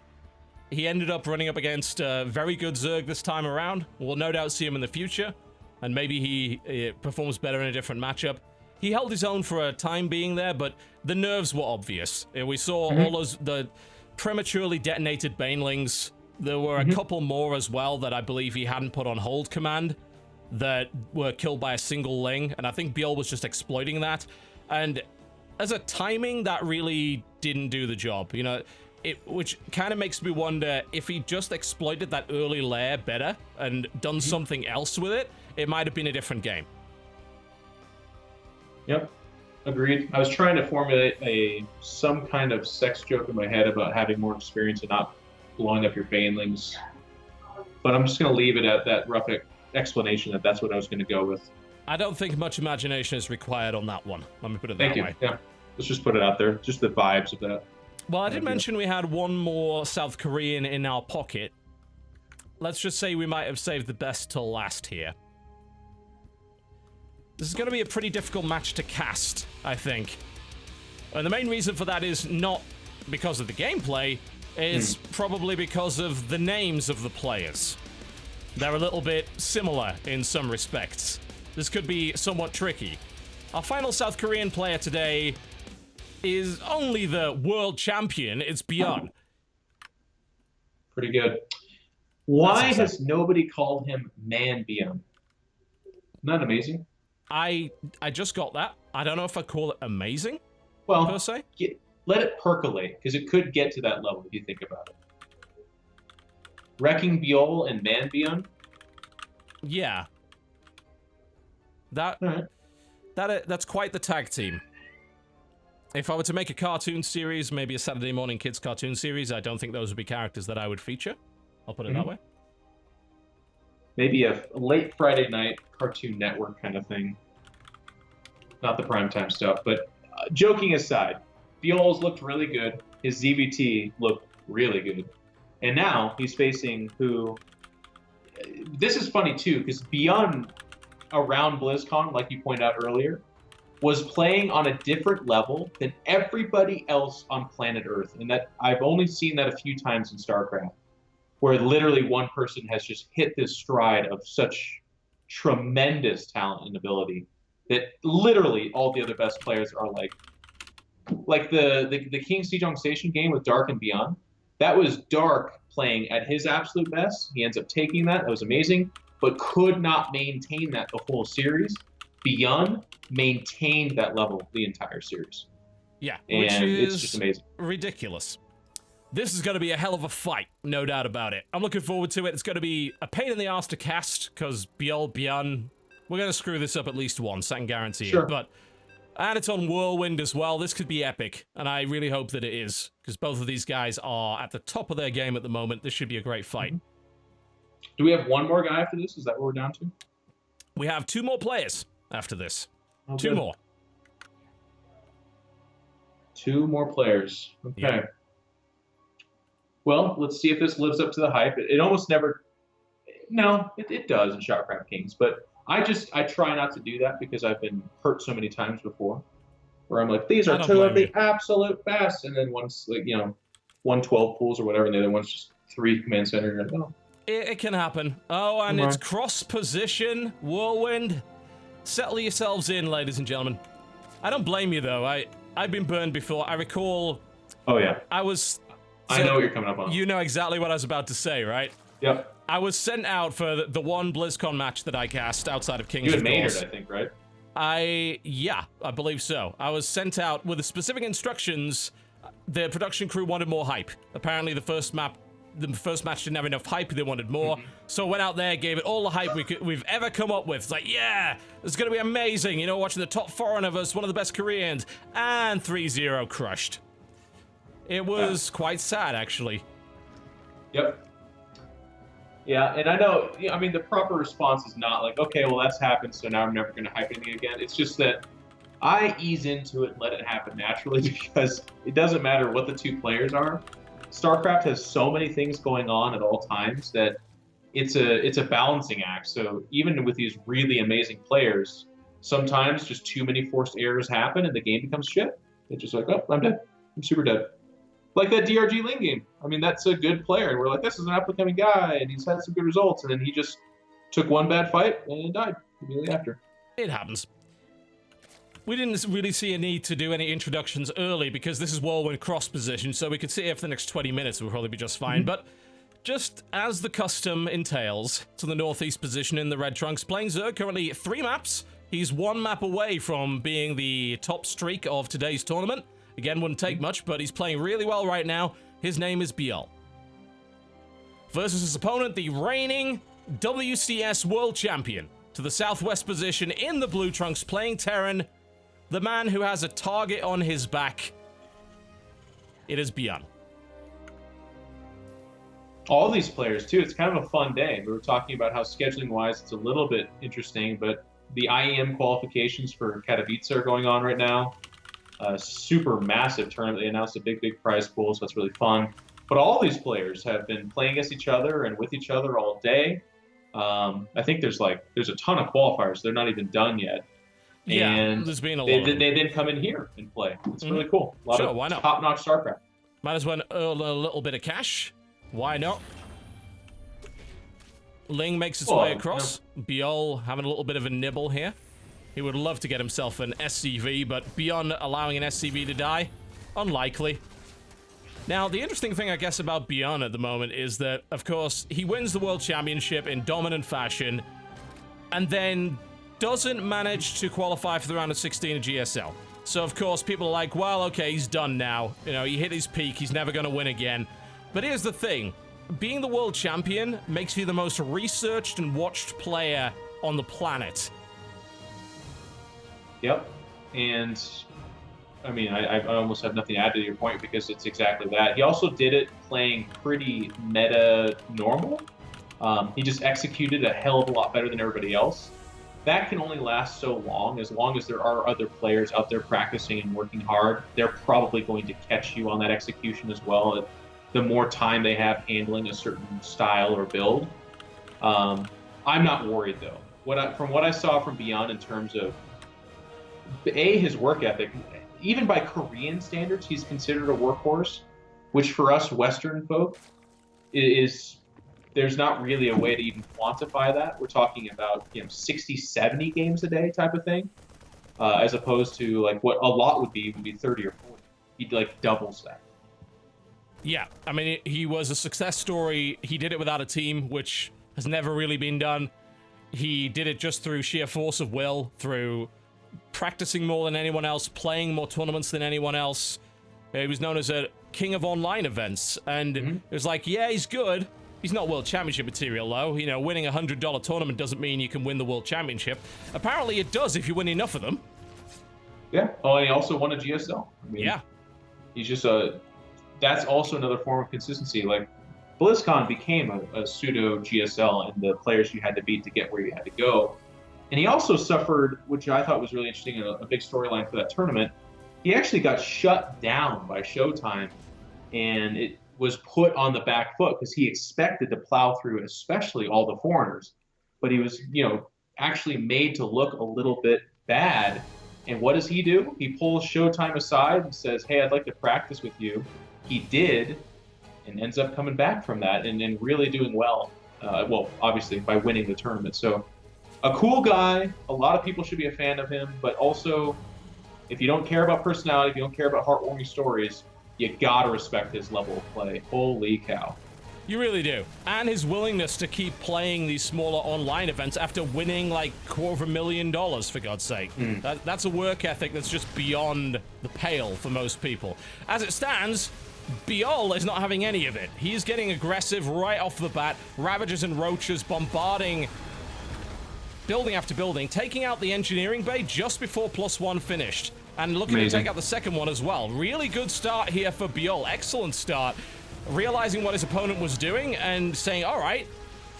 He ended up running up against a very good Zerg this time around. We'll no doubt see him in the future, and maybe he performs better in a different matchup. He held his own for a time being there, but the nerves were obvious. We saw all the prematurely detonated banelings. There were a couple more as well that I believe he hadn't put on hold command that were killed by a single ling, and I think Bjorl was just exploiting that. And as a timing, that really didn't do the job, which kind of makes me wonder if he just exploited that early lair better and done something else with it, it might have been a different game. Yep, agreed. I was trying to formulate some kind of sex joke in my head about having more experience and not blowing up your banelings, but I'm just going to leave it at that rough explanation that that's what I was going to go with. I don't think much imagination is required on that one. Let me put it that way. Thank you. Yeah, let's just put it out there. Just the vibes of that. Well, I did mention we had one more South Korean in our pocket. Let's just say we might have saved the best till last here. This is going to be a pretty difficult match to cast, I think. And the main reason for that is not because of the gameplay, it's probably because of the names of the players. They're a little bit similar in some respects. This could be somewhat tricky. Our final South Korean player today is only the world champion. It's Bjorn. Pretty good. Why has nobody called him Man BM? Isn't that amazing? I just got that. I don't know if I call it amazing, well, per se. Let it percolate, because it could get to that level if you think about it. Wrecking Biol and Man BM? Yeah. That's quite the tag team. If I were to make a cartoon series, maybe a Saturday morning kids cartoon series, I don't think those would be characters that I would feature. I'll put it that way. Maybe a late Friday night Cartoon Network kind of thing. Not the primetime stuff, but joking aside, Biol's looked really good. His ZVT looked really good. And now he's facing who... This is funny, too, because Beyond around BlizzCon, like you pointed out earlier, was playing on a different level than everybody else on planet Earth. And that I've only seen that a few times in StarCraft, where literally one person has just hit this stride of such tremendous talent and ability that literally all the other best players are like the King Sejong Station game with Dark and Beyond. That was Dark playing at his absolute best. He ends up taking that. That was amazing, but could not maintain that the whole series. Beyond maintained that level the entire series. Yeah, and which is it's just amazing. Ridiculous. This is going to be a hell of a fight, no doubt about it. I'm looking forward to it. It's going to be a pain in the ass to cast, because Beyond, we're going to screw this up at least once, I can guarantee it. But, and it's on Whirlwind as well. This could be epic, and I really hope that it is, because both of these guys are at the top of their game at the moment. This should be a great fight. Do we have one more guy after this? Is that what we're down to? We have 2 more players after this. Oh, 2 more. 2 more players. Okay. Yeah. Well, let's see if this lives up to the hype. It almost never... No, it does in ShoutCraft Kings, but I try not to do that because I've been hurt so many times before, where I'm like, these are 2 of the absolute best, and then one's like, 112 pools or whatever, and the other one's just 3 command center. And like, oh. It can happen. Oh, and it's cross position, Whirlwind. Settle yourselves in, ladies and gentlemen. I don't blame you, though. I've been burned before. I recall... Oh, yeah. I know what you're coming up on. You know exactly what I was about to say, right? Yep. I was sent out for the one BlizzCon match that I cast outside of Kings. You had Maynard, I think, right? Yeah, I believe so. I was sent out with the specific instructions. The production crew wanted more hype. Apparently, the first match didn't have enough hype. They wanted more. So I went out there, gave it all the hype we've ever come up with. It's like, yeah, it's going to be amazing. Watching the top foreigner versus one of the best Koreans. And 3-0 crushed. It was quite sad, actually. Yep. Yeah, and I know, I mean, the proper response is not like, okay, well, that's happened, so now I'm never going to hype anything again. It's just that I ease into it and let it happen naturally, because it doesn't matter what the 2 players are. StarCraft has so many things going on at all times that it's a balancing act. So even with these really amazing players, sometimes just too many forced errors happen and the game becomes shit. It's just like, oh, I'm dead. I'm super dead. Like that DRG Ling game. I mean, that's a good player. And we're like, this is an up-and-coming guy, and he's had some good results. And then he just took one bad fight and died immediately after. It happens. We didn't really see a need to do any introductions early because this is Whirlwind cross position, so we could sit here for the next 20 minutes. We'll probably be just fine. But just as the custom entails, to the northeast position in the Red Trunks, playing Zerg, currently 3 maps. He's 1 map away from being the top streak of today's tournament. Again, wouldn't take much, but he's playing really well right now. His name is Biol. Versus his opponent, the reigning WCS World Champion. To the southwest position in the Blue Trunks, playing Terran. The man who has a target on his back. It is Biol. All these players, too. It's kind of a fun day. We were talking about how scheduling-wise it's a little bit interesting, but the IEM qualifications for Katowice are going on right now. Super massive tournament. They announced a big prize pool, so that's really fun. But all these players have been playing against each other and with each other all day. I think there's a ton of qualifiers. They're not even done yet. Yeah, and there's been a lot. They then come in here and play. It's really cool. A lot of top-notch StarCraft. Might as well earn a little bit of cash. Why not? Ling makes its way across. Yeah. Biol having a little bit of a nibble here. He would love to get himself an SCV, but beyond allowing an SCV to die, unlikely. Now, the interesting thing, I guess, about Beyond at the moment is that, of course, he wins the World Championship in dominant fashion, and then doesn't manage to qualify for the round of 16 of GSL. So, of course, people are like, well, okay, he's done now. You know, he hit his peak, he's never going to win again. But here's the thing. Being the world champion makes you the most researched and watched player on the planet. Yep. And, I mean, I almost have nothing to add to your point because it's exactly that. He also did it playing pretty meta normal. He just executed a hell of a lot better than everybody else. That can only last so long. As long as there are other players out there practicing and working hard, they're probably going to catch you on that execution as well. The more time they have handling a certain style or build. I'm not worried, though. From what I saw from Beyond in terms of, his work ethic, even by Korean standards, he's considered a workhorse, which for us Western folk is... There's not really a way to even quantify that. We're talking about 60, 70 games a day type of thing, as opposed to like what a lot would be 30 or 40. He like doubles that. Yeah, I mean, he was a success story. He did it without a team, which has never really been done. He did it just through sheer force of will, through practicing more than anyone else, playing more tournaments than anyone else. He was known as a king of online events, and it was like, yeah, he's good. He's not World Championship material, though. You know, winning a $100 tournament doesn't mean you can win the World Championship. Apparently it does if you win enough of them. Yeah. Oh, and he also won a GSL. I mean, yeah. He's just that's also another form of consistency. Like, BlizzCon became a pseudo GSL, and the players you had to beat to get where you had to go. And he also suffered, which I thought was really interesting, a big storyline for that tournament. He actually got shut down by Showtime, and it was put on the back foot because he expected to plow through especially all the foreigners, but he was actually made to look a little bit bad. And what does he do? He pulls Showtime aside and says, hey, I'd like to practice with you. He did, and ends up coming back from that and really doing well. Well, obviously by winning the tournament. So a cool guy. A lot of people should be a fan of him, but also if you don't care about personality, if you don't care about heartwarming stories, you gotta respect his level of play. Holy cow. You really do. And his willingness to keep playing these smaller online events after winning like $250,000, for God's sake. That's a work ethic that's just beyond the pale for most people. As it stands, Biol is not having any of it. He's getting aggressive right off the bat. Ravagers and Roaches bombarding building after building, taking out the engineering bay just before +1 finished. And looking to take out the second one as well. Really good start here for Biol. Excellent start. Realizing what his opponent was doing and saying, all right,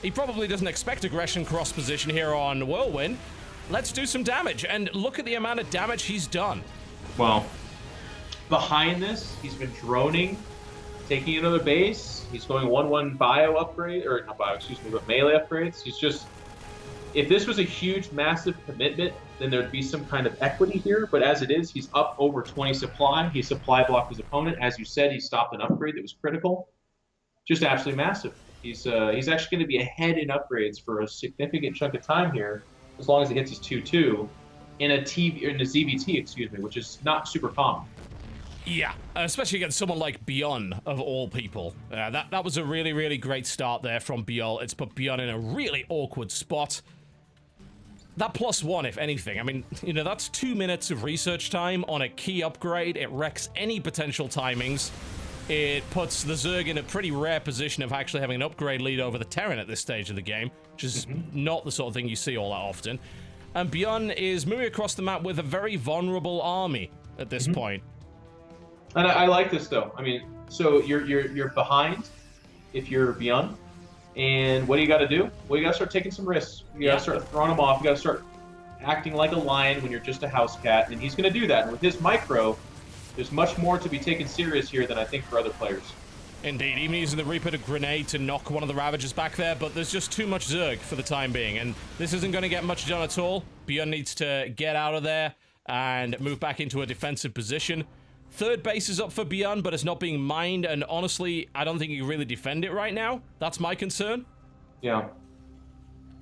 he probably doesn't expect aggression cross position here on Whirlwind. Let's do some damage. And look at the amount of damage he's done. Well, behind this, he's been droning, taking another base. He's going 1-1 bio upgrade, or not bio, excuse me, but melee upgrades. He's just, if this was a huge, massive commitment, then there'd be some kind of equity here. But as it is, he's up over 20 supply. He supply blocked his opponent. As you said, he stopped an upgrade that was critical. Just absolutely massive. He's actually going to be ahead in upgrades for a significant chunk of time here, as long as he hits his 2-2 in a ZVT, excuse me, which is not super common. Yeah, especially against someone like Beyond, of all people. That was a really, really great start there from Biol. It's put Beyond in a really awkward spot. That +1, if anything, I mean, that's 2 minutes of research time on a key upgrade. It wrecks any potential timings. It puts the Zerg in a pretty rare position of actually having an upgrade lead over the Terran at this stage of the game, which is not the sort of thing you see all that often. And Beyond is moving across the map with a very vulnerable army at this point. And I like this, though. I mean, so you're behind if you're Beyond. And what do you got to do? Well, you got to start taking some risks. You got to start throwing them off. You got to start acting like a lion when you're just a house cat. And he's going to do that. And with his micro, there's much more to be taken serious here than I think for other players. Indeed, even using the Reaper grenade to knock one of the Ravagers back there, but there's just too much Zerg for the time being, and this isn't going to get much done at all. Beyond needs to get out of there and move back into a defensive position. Third base is up for Beyond, but it's not being mined, and honestly, I don't think you can really defend it right now. That's my concern. Yeah.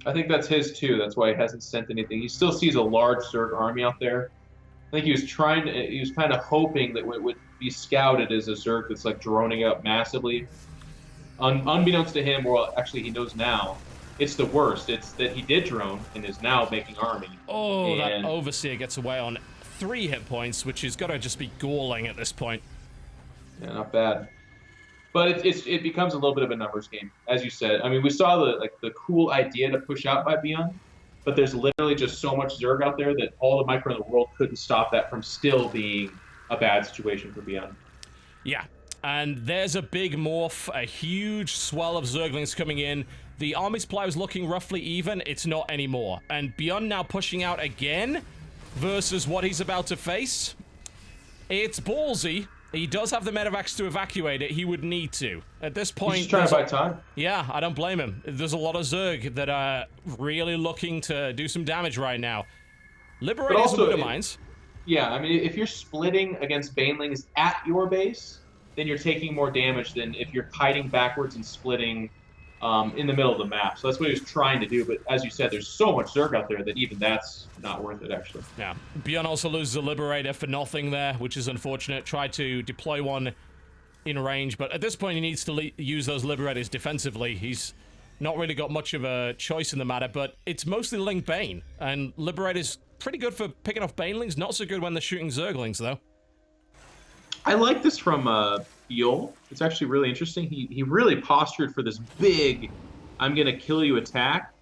I think that's his, too. That's why he hasn't sent anything. He still sees a large Zerg army out there. I think he was kind of hoping that be scouted as a Zerg that's like droning up massively. Unbeknownst to him, or actually he knows now, it's the worst. It's that he did drone and is now making army. Oh, that Overseer gets away on 3 hit points, which is got to just be galling at this point. Yeah, not bad. But it becomes a little bit of a numbers game, as you said. I mean, we saw the cool idea to push out by Beyond, but there's literally just so much Zerg out there that all the micro in the world couldn't stop that from still being a bad situation for Beyond. Yeah, and there's a big morph, a huge swell of Zerglings coming in. The army supply was looking roughly even. It's not anymore. And Beyond now pushing out again versus what he's about to face. It's ballsy. He does have the medevacs to evacuate it. He would need to. At this point... He's trying to buy time. Yeah, I don't blame him. There's a lot of Zerg that are really looking to do some damage right now. Liberators and Widowmines. Yeah, I mean, if you're splitting against Banelings at your base, then you're taking more damage than if you're kiting backwards and splitting in the middle of the map. So that's what he was trying to do. But as you said, there's so much Zerg out there that even that's not worth it, actually. Yeah. Beyond also loses a Liberator for nothing there, which is unfortunate. Tried to deploy one in range, but at this point he needs to use those Liberators defensively. He's not really got much of a choice in the matter, but it's mostly Link Bane. And Liberator's pretty good for picking off Banelings, not so good when they're shooting Zerglings, though. I like this from Biol. It's actually really interesting. He really postured for this big, I'm going to kill you attack.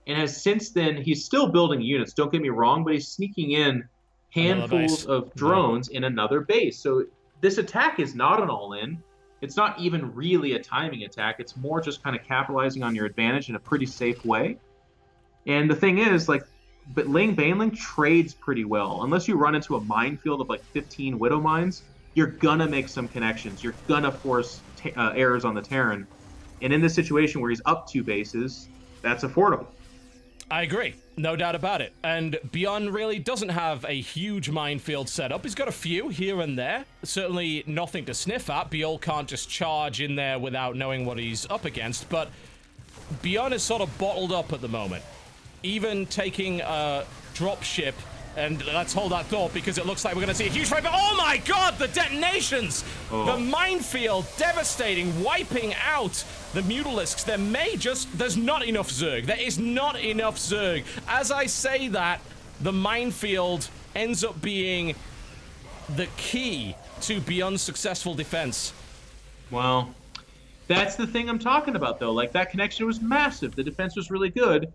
And has since then, he's still building units, don't get me wrong, but he's sneaking in handfuls of drones in another base. So this attack is not an all-in. It's not even really a timing attack. It's more just kind of capitalizing on your advantage in a pretty safe way. And the thing is, like, but Ling Baneling trades pretty well. Unless you run into a minefield of like 15 Widow Mines, you're gonna make some connections. You're gonna force errors on the Terran. And in this situation where he's up 2 bases, that's affordable. I agree. No doubt about it. And Beyond really doesn't have a huge minefield set up. He's got a few here and there. Certainly nothing to sniff at. Biol can't just charge in there without knowing what he's up against. But Beyond is sort of bottled up at the moment. Even taking a dropship, and let's hold that thought because it looks like we're going to see a huge fight. But oh my god, the detonations! Oh. The minefield, devastating, wiping out the Mutalisks. There's not enough Zerg. There is not enough Zerg. As I say that, the minefield ends up being the key to Beyond's successful defense. Well, that's the thing I'm talking about, though. Like, that connection was massive. The defense was really good.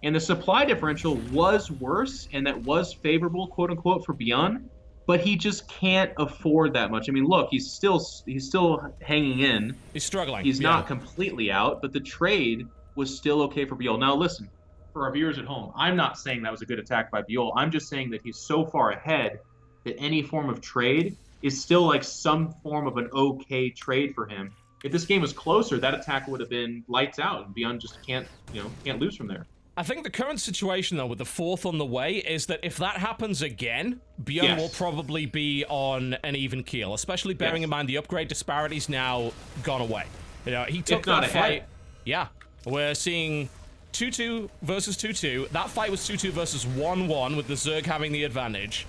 And the supply differential was worse, and that was favorable, quote unquote, for Beyond. But he just can't afford that much. I mean, look, he's still hanging in. He's struggling. He's not completely out, but the trade was still okay for Biol. Now, listen, for our viewers at home, I'm not saying that was a good attack by Biol. I'm just saying that he's so far ahead that any form of trade is still like some form of an okay trade for him. If this game was closer, that attack would have been lights out, and Beyond just can't lose from there. I think the current situation, though, with the 4th on the way, is that if that happens again, Beyond will probably be on an even keel, especially bearing in mind the upgrade disparity's now gone away. You know, he took that fight. Yeah, we're seeing 2-2 versus 2-2. That fight was 2-2 versus 1-1, with the Zerg having the advantage.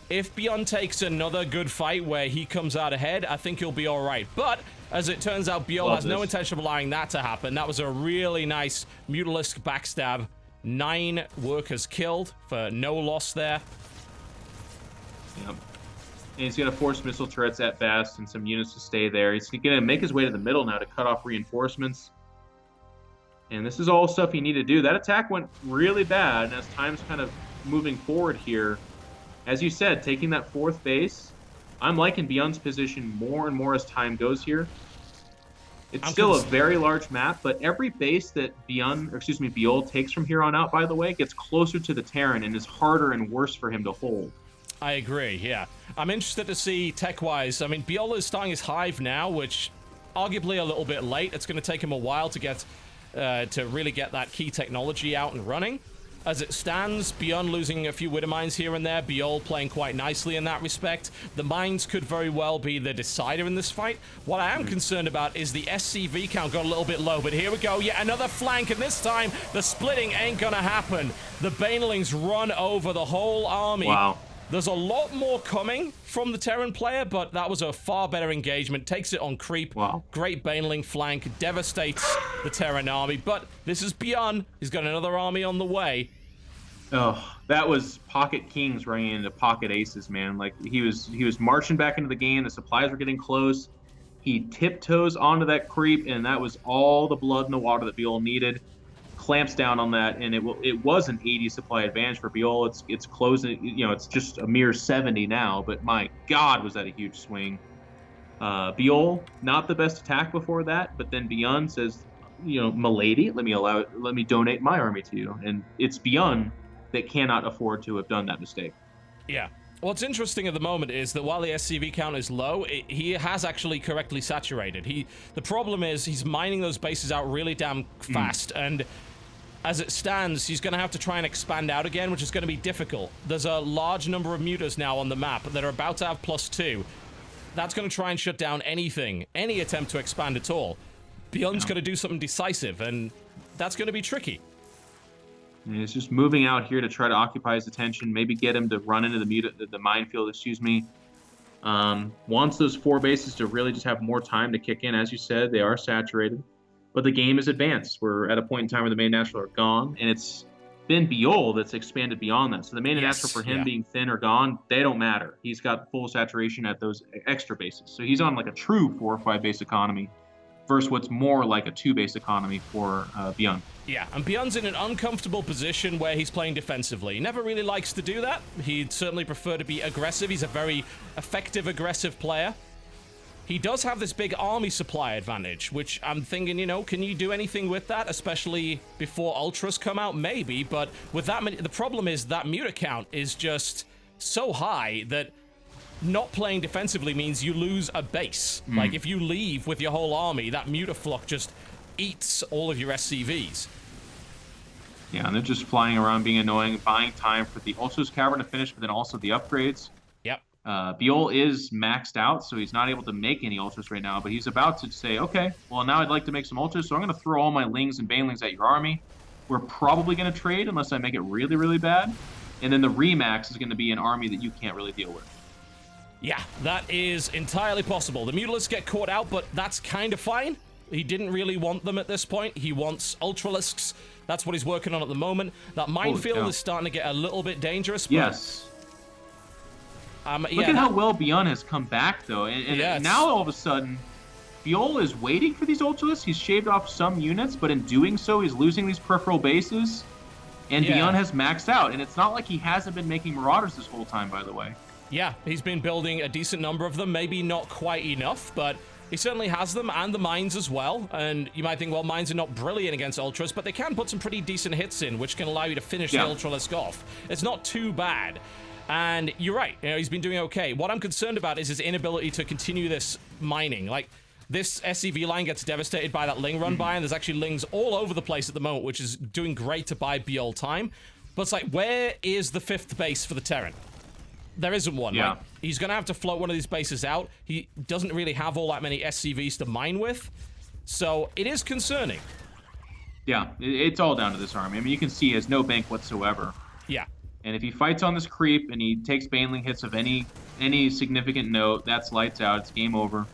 If Beyond takes another good fight where he comes out ahead, I think he'll be all right. But as it turns out, Biol has no intention of allowing that to happen. That was a really nice Mutalisk backstab. 9 workers killed for no loss there. Yep. And he's going to force missile turrets at best and some units to stay there. He's going to make his way to the middle now to cut off reinforcements. And this is all stuff you need to do. That attack went really bad, and as time's kind of moving forward here, as you said, taking that 4th base, I'm liking Beyond's position more and more as time goes here. It's still a very large map, but every base that Biol takes from here on out, by the way, gets closer to the Terran and is harder and worse for him to hold. I agree, yeah. I'm interested to see tech-wise. I mean, Biol is starting his hive now, which arguably a little bit late. It's going to take him a while to get to really get that key technology out and running. As it stands, Beyond losing a few Widow Mines here and there, Biol playing quite nicely in that respect. The mines could very well be the decider in this fight. What I am concerned about is the SCV count got a little bit low, but here we go, yet another flank, and this time the splitting ain't gonna happen. The Banelings run over the whole army. Wow. There's a lot more coming from the Terran player, but that was a far better engagement. Takes it on creep. Wow. Great Baneling flank. Devastates the Terran army. But this is Beyond. He's got another army on the way. Oh, that was pocket kings running into pocket aces, man. Like, he was marching back into the game. The supplies were getting close. He tiptoes onto that creep, and that was all the blood in the water that Biol needed. Clamps down on that, and it was an 80 supply advantage for Biol. It's closing, you know, it's just a mere 70 now, but my God, was that a huge swing. Biol, not the best attack before that, but then Beyond says, you know, milady, let me donate my army to you. And it's Beyond that cannot afford to have done that mistake. Yeah. What's interesting at the moment is that while the SCV count is low, he has actually correctly saturated. The problem is he's mining those bases out really damn fast, and as it stands, he's going to have to try and expand out again, which is going to be difficult. There's a large number of mutas now on the map that are about to have +2. That's going to try and shut down anything, any attempt to expand at all. Beyond's going to do something decisive, and that's going to be tricky. And he's just moving out here to try to occupy his attention, maybe get him to run into the minefield, wants those 4 bases to really just have more time to kick in. As you said, they are saturated. But the game is advanced. We're at a point in time where the main natural are gone, and it's been Biol that's expanded beyond that. So the main natural for him being thin or gone, they don't matter. He's got full saturation at those extra bases. So he's on like a true 4 or 5 base economy versus what's more like a 2 base economy for Beyond. Yeah, and Beyond's in an uncomfortable position where he's playing defensively. He never really likes to do that. He'd certainly prefer to be aggressive. He's a very effective, aggressive player. He does have this big army supply advantage, which I'm thinking, you know, can you do anything with that, especially before Ultras come out? Maybe, but with that many, the problem is that muta count is just so high that not playing defensively means you lose a base. Like, if you leave with your whole army, that mutaflock just eats all of your SCVs. Yeah, and they're just flying around being annoying, buying time for the Ultras Cavern to finish, but then also the upgrades. Yep. Biol is maxed out, so he's not able to make any Ultras right now, but he's about to say, okay, well, now I'd like to make some Ultras, so I'm going to throw all my Lings and Banelings at your army. We're probably going to trade unless I make it really, really bad. And then the Remax is going to be an army that you can't really deal with. Yeah, that is entirely possible. The Mutalisks get caught out, but that's kind of fine. He didn't really want them at this point. He wants Ultralisks. That's what he's working on at the moment. That minefield is starting to get a little bit dangerous. But, yes. Look at how well Beyond has come back, though. And now, all of a sudden, Biol is waiting for these Ultralisks. He's shaved off some units, but in doing so, he's losing these peripheral bases. And Beyond has maxed out. And it's not like he hasn't been making Marauders this whole time, by the way. Yeah, he's been building a decent number of them. Maybe not quite enough, but he certainly has them, and the mines as well. And you might think, well, mines are not brilliant against Ultras, but they can put some pretty decent hits in, which can allow you to finish the Ultralisk off. It's not too bad. And you're right, you know, he's been doing okay. What I'm concerned about is his inability to continue this mining. Like, this SCV line gets devastated by that Ling run by, and there's actually Lings all over the place at the moment, which is doing great to buy Biol time. But it's like, where is the 5th base for the Terran? There isn't one. Yeah. Like, he's going to have to float one of these bases out. He doesn't really have all that many SCVs to mine with. So it is concerning. Yeah, it's all down to this army. I mean, you can see he has no bank whatsoever. Yeah. And if he fights on this creep and he takes Baneling hits of any significant note, that's lights out. It's game over.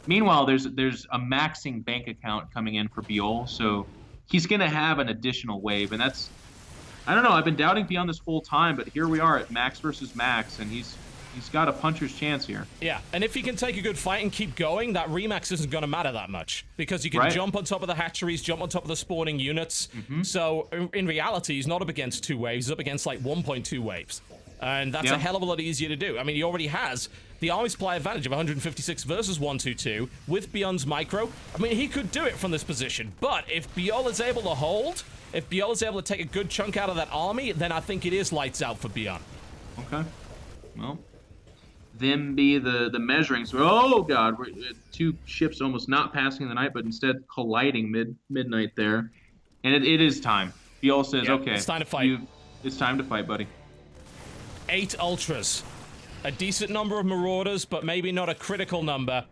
Meanwhile, there's a maxing bank account coming in for Biol, so he's going to have an additional wave, and that's... I don't know, I've been doubting Beyond this whole time, but here we are at max versus max, and he's got a puncher's chance here. Yeah, and if he can take a good fight and keep going, that Remax isn't going to matter that much, because you can jump on top of the hatcheries, jump on top of the spawning units. So in reality, he's not up against 2 waves, he's up against like 1.2 waves. And that's a hell of a lot easier to do. I mean, he already has the army supply advantage of 156 versus 122 with Beyond's micro. I mean, he could do it from this position, but if Biol is able to hold, if Biol is able to take a good chunk out of that army, then I think it is lights out for Beyond. Okay. Well, them be the measuring. So, oh god, we're 2 ships almost not passing the night, but instead colliding midnight there, and it is time. Biol says, "Okay, it's time to fight. It's time to fight, buddy." 8 Ultras, a decent number of Marauders, but maybe not a critical number.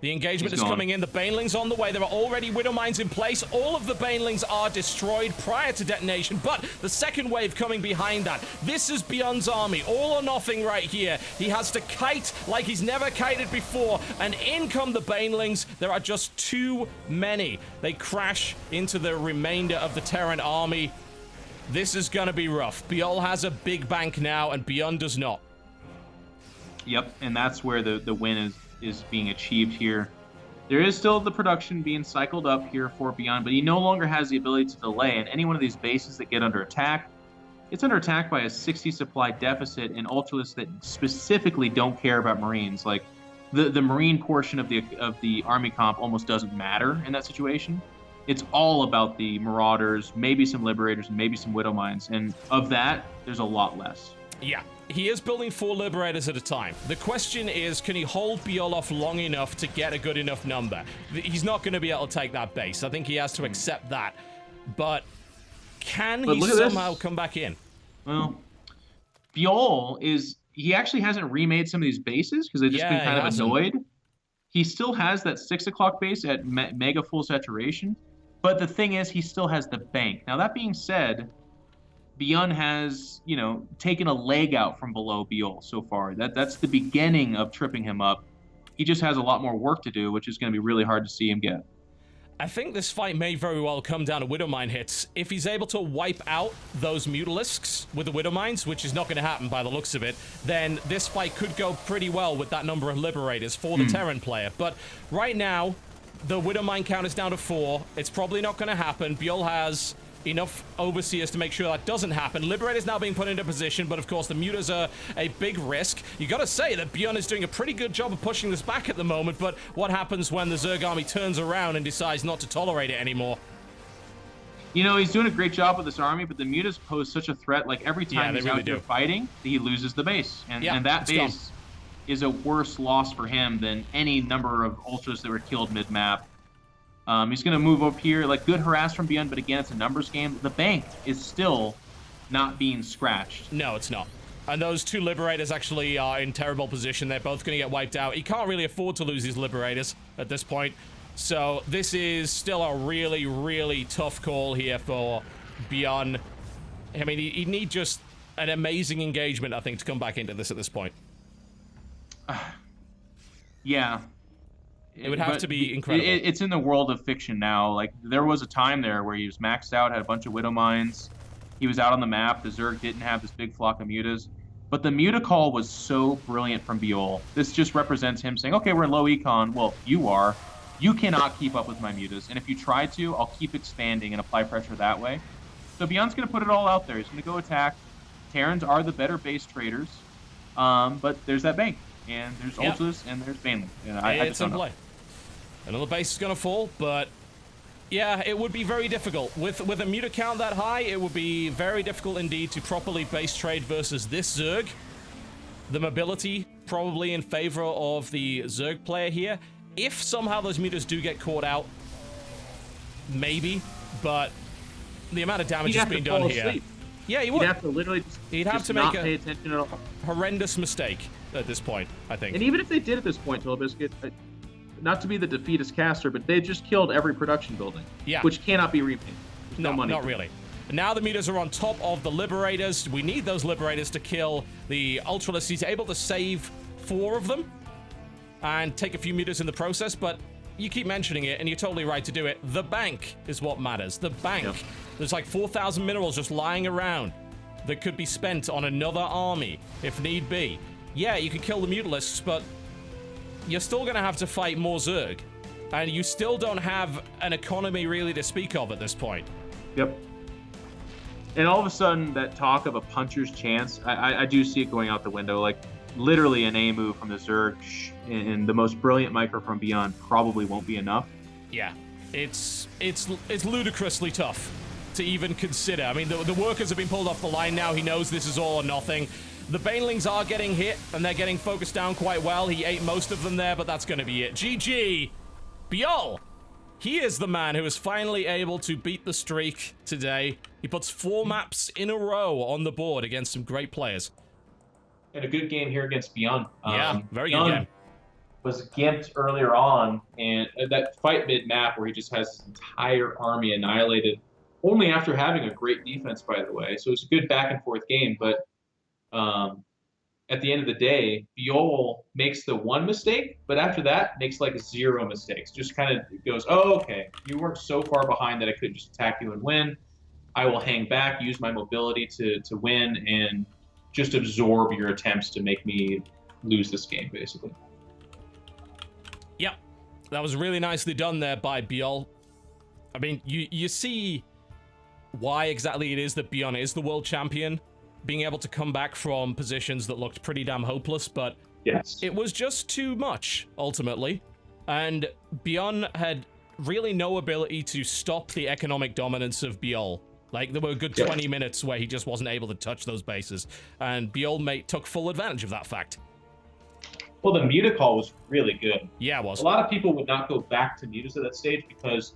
The engagement is coming in. The Banelings on the way. There are already Widow Mines in place. All of the Banelings are destroyed prior to detonation, but the second wave coming behind that. This is Beyond's army. All or nothing right here. He has to kite like he's never kited before, and in come the Banelings. There are just too many. They crash into the remainder of the Terran army. This is going to be rough. Biol has a big bank now, and Beyond does not. Yep, and that's where the win is being achieved here. There is still the production being cycled up here for Beyond, but he no longer has the ability to delay. And any one of these bases that get under attack, it's under attack by a 60 supply deficit and Ultralists that specifically don't care about Marines. Like the Marine portion of the army comp almost doesn't matter in that situation. It's all about the Marauders, maybe some Liberators, and maybe some Widow Mines. And of that, there's a lot less. Yeah. He is building 4 Liberators at a time. The question is, can he hold Biol off long enough to get a good enough number? He's not going to be able to take that base. I think he has to accept that. But can he somehow come back in? Well, Biol he actually hasn't remade some of these bases because they've just been kind of annoyed. He still has that 6 o'clock base at mega full saturation. But the thing is, he still has the bank. Now, that being said, Beyond has, taken a leg out from below Biol so far. That's the beginning of tripping him up. He just has a lot more work to do, which is going to be really hard to see him get. I think this fight may very well come down to Widow Mine hits. If he's able to wipe out those Mutalisks with the Widow Mines, which is not going to happen by the looks of it, then this fight could go pretty well with that number of Liberators for the Terran player. But right now, the Widow Mine count is down to 4. It's probably not going to happen. Biol has enough Overseers to make sure that doesn't happen. Liberator's now being put into position, but of course the Mutas are a big risk. You gotta say that Beyond is doing a pretty good job of pushing this back at the moment, but what happens when the Zerg army turns around and decides not to tolerate it anymore? He's doing a great job with this army, but the Mutas pose such a threat. Like every time he's out there fighting, he loses the base. And that base is a worse loss for him than any number of Ultras that were killed mid-map. He's going to move up here, like good harass from Beyond, but again, it's a numbers game. The bank is still not being scratched. No, it's not. And those 2 Liberators actually are in terrible position. They're both going to get wiped out. He can't really afford to lose his Liberators at this point. So this is still a really, really tough call here for Beyond. I mean, he'd need just an amazing engagement, I think, to come back into this at this point. Yeah. It would have to be incredible. It's in the world of fiction now. Like, there was a time there where he was maxed out, had a bunch of Widow Mines. He was out on the map. The Zerg didn't have this big flock of Mutas. But the Muta call was so brilliant from Biol. This just represents him saying, okay, we're in low econ. Well, you are. You cannot keep up with my Mutas. And if you try to, I'll keep expanding and apply pressure that way. So Beyond's going to put it all out there. He's going to go attack. Terrans are the better base traders. But there's that bank. And there's Ultras and there's Baneling. I just don't know. Another base is going to fall, but yeah, it would be very difficult. With a Muta count that high, it would be very difficult indeed to properly base trade versus this Zerg. The mobility probably in favor of the Zerg player here. If somehow those Mutas do get caught out, maybe, but the amount of damage that's being done here. Yeah, he would. He'd have to literally just make not pay attention at all. Horrendous mistake at this point, I think. And even if they did at this point, TotalBiscuit, not to be the defeatist caster, but they just killed every production building, which cannot be remade. No money. Not really. And now the Mutas are on top of the Liberators. We need those Liberators to kill the Ultralists. He's able to save 4 of them and take a few Mutas in the process, but you keep mentioning it, and you're totally right to do it. The bank is what matters. The bank. Yep. There's like 4,000 minerals just lying around that could be spent on another army, if need be. Yeah, you can kill the Mutalisks, but you're still going to have to fight more Zerg. And you still don't have an economy really to speak of at this point. Yep. And all of a sudden, that talk of a puncher's chance, I do see it going out the window. Like, literally an A move from the Zerg and the most brilliant micro from Beyond probably won't be enough. Yeah. It's ludicrously tough to even consider. I mean, the workers have been pulled off the line now. He knows this is all or nothing. The Banelings are getting hit, and they're getting focused down quite well. He ate most of them there, but that's going to be it. GG! Biol! He is the man who is finally able to beat the streak today. He puts 4 maps in a row on the board against some great players. And a good game here against Beyond. Yeah, very good game. was gimped earlier on, and that fight mid-map where he just has his entire army annihilated, only after having a great defense, by the way. So it was a good back-and-forth game, but at the end of the day, Biol makes the one mistake, but after that, makes like 0 mistakes. Just kind of goes, oh, okay, you weren't so far behind that I couldn't just attack you and win. I will hang back, use my mobility to win, and just absorb your attempts to make me lose this game, basically. Yep. That was really nicely done there by Biol. I mean, you see why exactly it is that Bion is the world champion, being able to come back from positions that looked pretty damn hopeless, but yes, it was just too much, ultimately. And Bion had really no ability to stop the economic dominance of Biol. Like, there were a good 20 minutes where he just wasn't able to touch those bases, and Biol took full advantage of that fact. Well, the Muta call was really good. Yeah, it was. A lot of people would not go back to Mutas at that stage because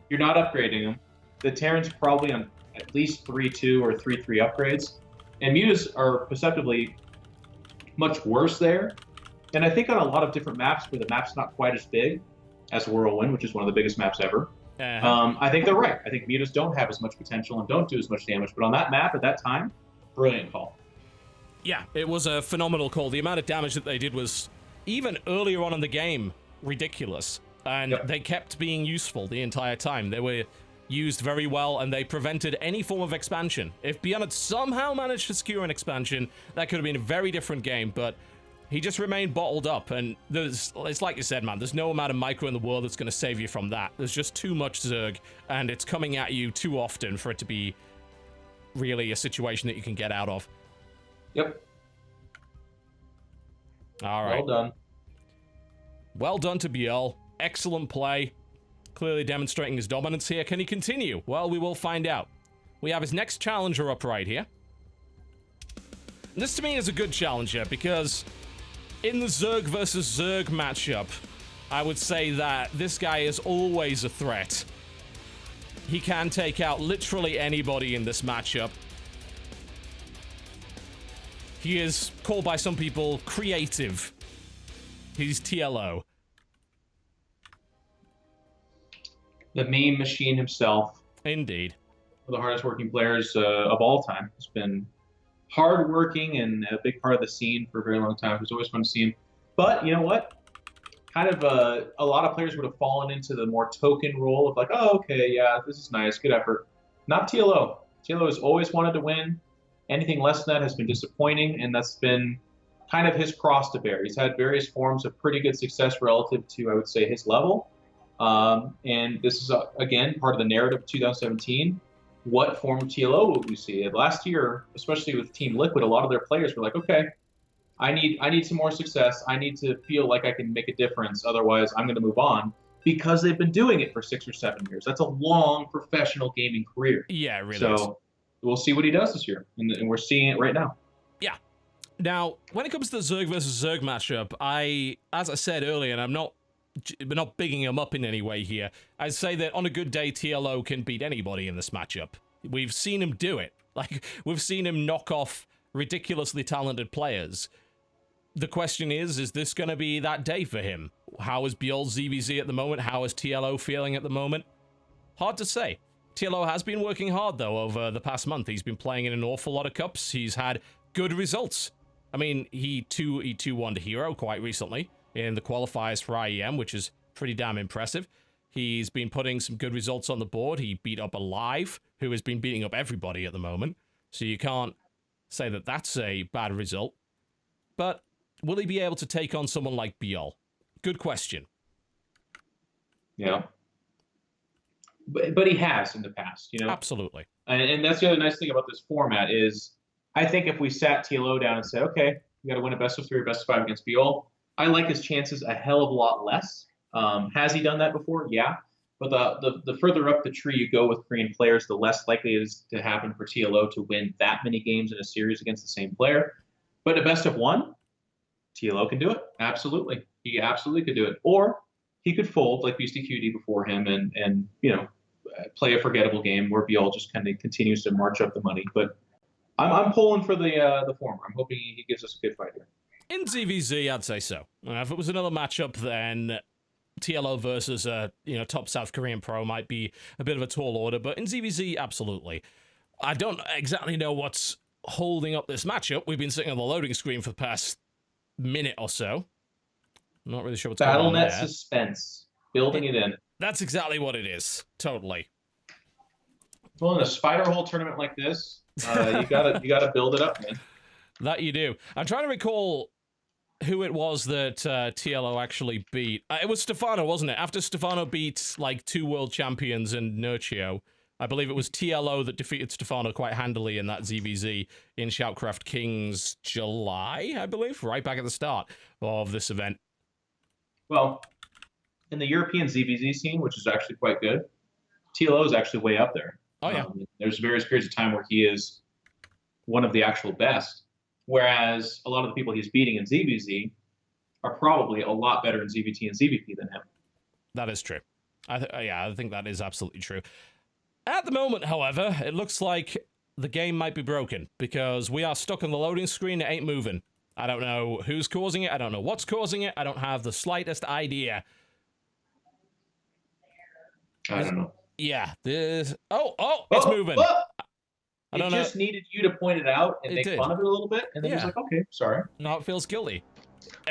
you're not upgrading them. The Terran's probably on at least 3-2 or 3-3 upgrades, and Mutas are perceptibly much worse there. And I think on a lot of different maps where the map's not quite as big as Whirlwind, which is one of the biggest maps ever, I think they're right. I think Mutas don't have as much potential and don't do as much damage. But on that map at that time, brilliant call. Yeah, it was a phenomenal call. The amount of damage that they did was, even earlier on in the game, ridiculous. And they kept being useful the entire time. They were used very well, and they prevented any form of expansion. If Beyond had somehow managed to secure an expansion, that could have been a very different game, but he just remained bottled up, and it's like you said, man, there's no amount of micro in the world that's going to save you from that. There's just too much Zerg, and it's coming at you too often for it to be really a situation that you can get out of. Yep. All right. Well done. Well done to Biel. Excellent play. Clearly demonstrating his dominance here. Can he continue? Well, we will find out. We have his next challenger up right here. And this to me is a good challenger because in the Zerg versus Zerg matchup, I would say that this guy is always a threat. He can take out literally anybody in this matchup. He is called by some people creative. He's TLO. The meme machine himself. Indeed. One of the hardest working players of all time. He's been hardworking and a big part of the scene for a very long time. It was always fun to see him. But you know what? Kind of a lot of players would have fallen into the more token role of like, oh, okay, yeah, this is nice, good effort. Not TLO. TLO has always wanted to win. Anything less than that has been disappointing, and that's been kind of his cross to bear. He's had various forms of pretty good success relative to, I would say, his level. And this is, again, part of the narrative of 2017. What form of TLO will we see? Last year, especially with Team Liquid, a lot of their players were like, okay, I need some more success. I need to feel like I can make a difference. Otherwise, I'm going to move on. Because they've been doing it for 6 or 7 years. That's a long professional gaming career. Yeah, it really is. So we'll see what he does this year. And we're seeing it right now. Yeah. Now, when it comes to the Zerg versus Zerg matchup, as I said earlier, and I'm not bigging him up in any way here, I'd say that on a good day, TLO can beat anybody in this matchup. We've seen him do it. Like, we've seen him knock off ridiculously talented players. The question is this going to be that day for him? How is Bjorn's ZVZ at the moment? How is TLO feeling at the moment? Hard to say. TLO has been working hard, though, over the past month. He's been playing in an awful lot of cups. He's had good results. I mean, he 2-1'd Hero quite recently in the qualifiers for IEM, which is pretty damn impressive. He's been putting some good results on the board. He beat up Alive, who has been beating up everybody at the moment. So you can't say that that's a bad result. But will he be able to take on someone like Biol? Good question. Yeah. But he has in the past, you know? Absolutely. And that's the other nice thing about this format is I think if we sat TLO down and said, okay, we got to win a best of 3 or best of 5 against Biol, I like his chances a hell of a lot less. Has he done that before? Yeah. But the further up the tree you go with Korean players, the less likely it is to happen for TLO to win that many games in a series against the same player. But a best of 1, TLO can do it. Absolutely. He absolutely could do it. Or he could fold like BSTQD before him and you know, play a forgettable game where Biol just kind of continues to march up the money. But I'm pulling for the former. I'm hoping he gives us a good fight here. In ZVZ, I'd say so. If it was another matchup, then TLO versus a top South Korean pro might be a bit of a tall order, but in ZVZ, absolutely. I don't exactly know what's holding up this matchup. We've been sitting on the loading screen for the past minute or so. I'm not really sure what's going on there. BattleNet suspense, building it in. That's exactly what it is. Totally. Well, in a spider hole tournament like this, you gotta build it up, man. That you do. I'm trying to recall who it was that TLO actually beat. It was Stefano, wasn't it? After Stefano beat like 2 world champions and Nurchio, I believe it was TLO that defeated Stefano quite handily in that ZVZ in ShoutCraft Kings July, I believe, right back at the start of this event. Well, in the European ZVZ scene, which is actually quite good, TLO is actually way up there. Oh, yeah. There's various periods of time where he is one of the actual best, whereas a lot of the people he's beating in ZVZ are probably a lot better in ZVT and ZVP than him. That is true. I think that is absolutely true. At the moment, however, it looks like the game might be broken because we are stuck on the loading screen. It ain't moving. I don't know who's causing it. I don't know what's causing it. I don't have the slightest idea. I don't know. Yeah, this. It's moving. I don't know. Just needed you to point it out and make fun of it a little bit, and then he was like, "Okay, sorry." No, it feels guilty.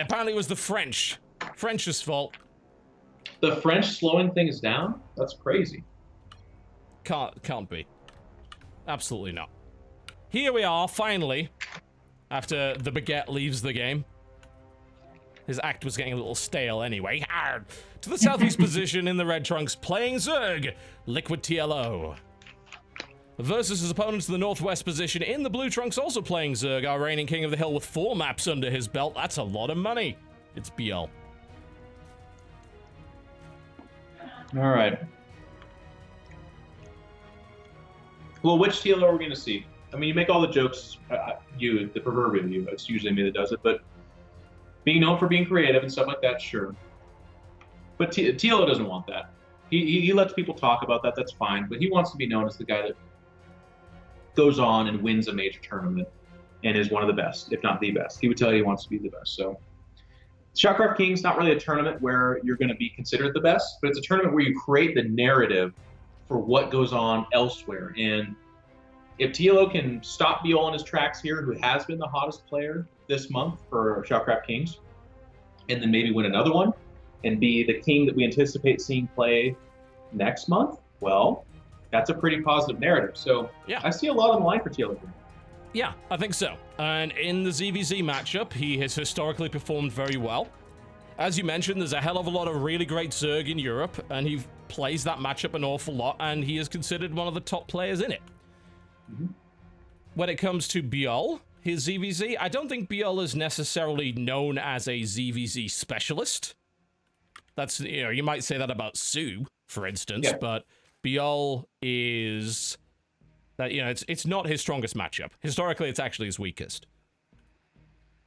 Apparently, it was the French. French's fault. The French slowing things down? That's crazy. Can't be. Absolutely not. Here we are, finally, after the baguette leaves the game. His act was getting a little stale anyway. To the southeast position in the red trunks, playing Zerg, Liquid TLO. Versus his opponent to the northwest position in the blue trunks, also playing Zerg, our reigning king of the hill with 4 maps under his belt. That's a lot of money. It's BL. All right. Well, which TLO are we going to see? I mean, you make all the jokes, the proverbial you, it's usually me that does it, but being known for being creative and stuff like that, sure. But TLO doesn't want that. He lets people talk about that, that's fine, but he wants to be known as the guy that goes on and wins a major tournament and is one of the best, if not the best. He would tell you he wants to be the best. So ShoutCraft Kings, not really a tournament where you're going to be considered the best, but it's a tournament where you create the narrative for what goes on elsewhere. And if TLO can stop BL in his tracks here, who has been the hottest player this month for ShoutCraft Kings, and then maybe win another one and be the king that we anticipate seeing play next month, well, that's a pretty positive narrative. So yeah, I see a lot on the line for TLO here. Yeah, I think so. And in the ZVZ matchup, he has historically performed very well. As you mentioned, there's a hell of a lot of really great Zerg in Europe, and he plays that matchup an awful lot, and he is considered one of the top players in it. Mm-hmm. When it comes to BL, his ZVZ, I don't think BL is necessarily known as a ZVZ specialist. That's, you might say that about Sue, for instance, but BL is that, it's not his strongest matchup. Historically, it's actually his weakest.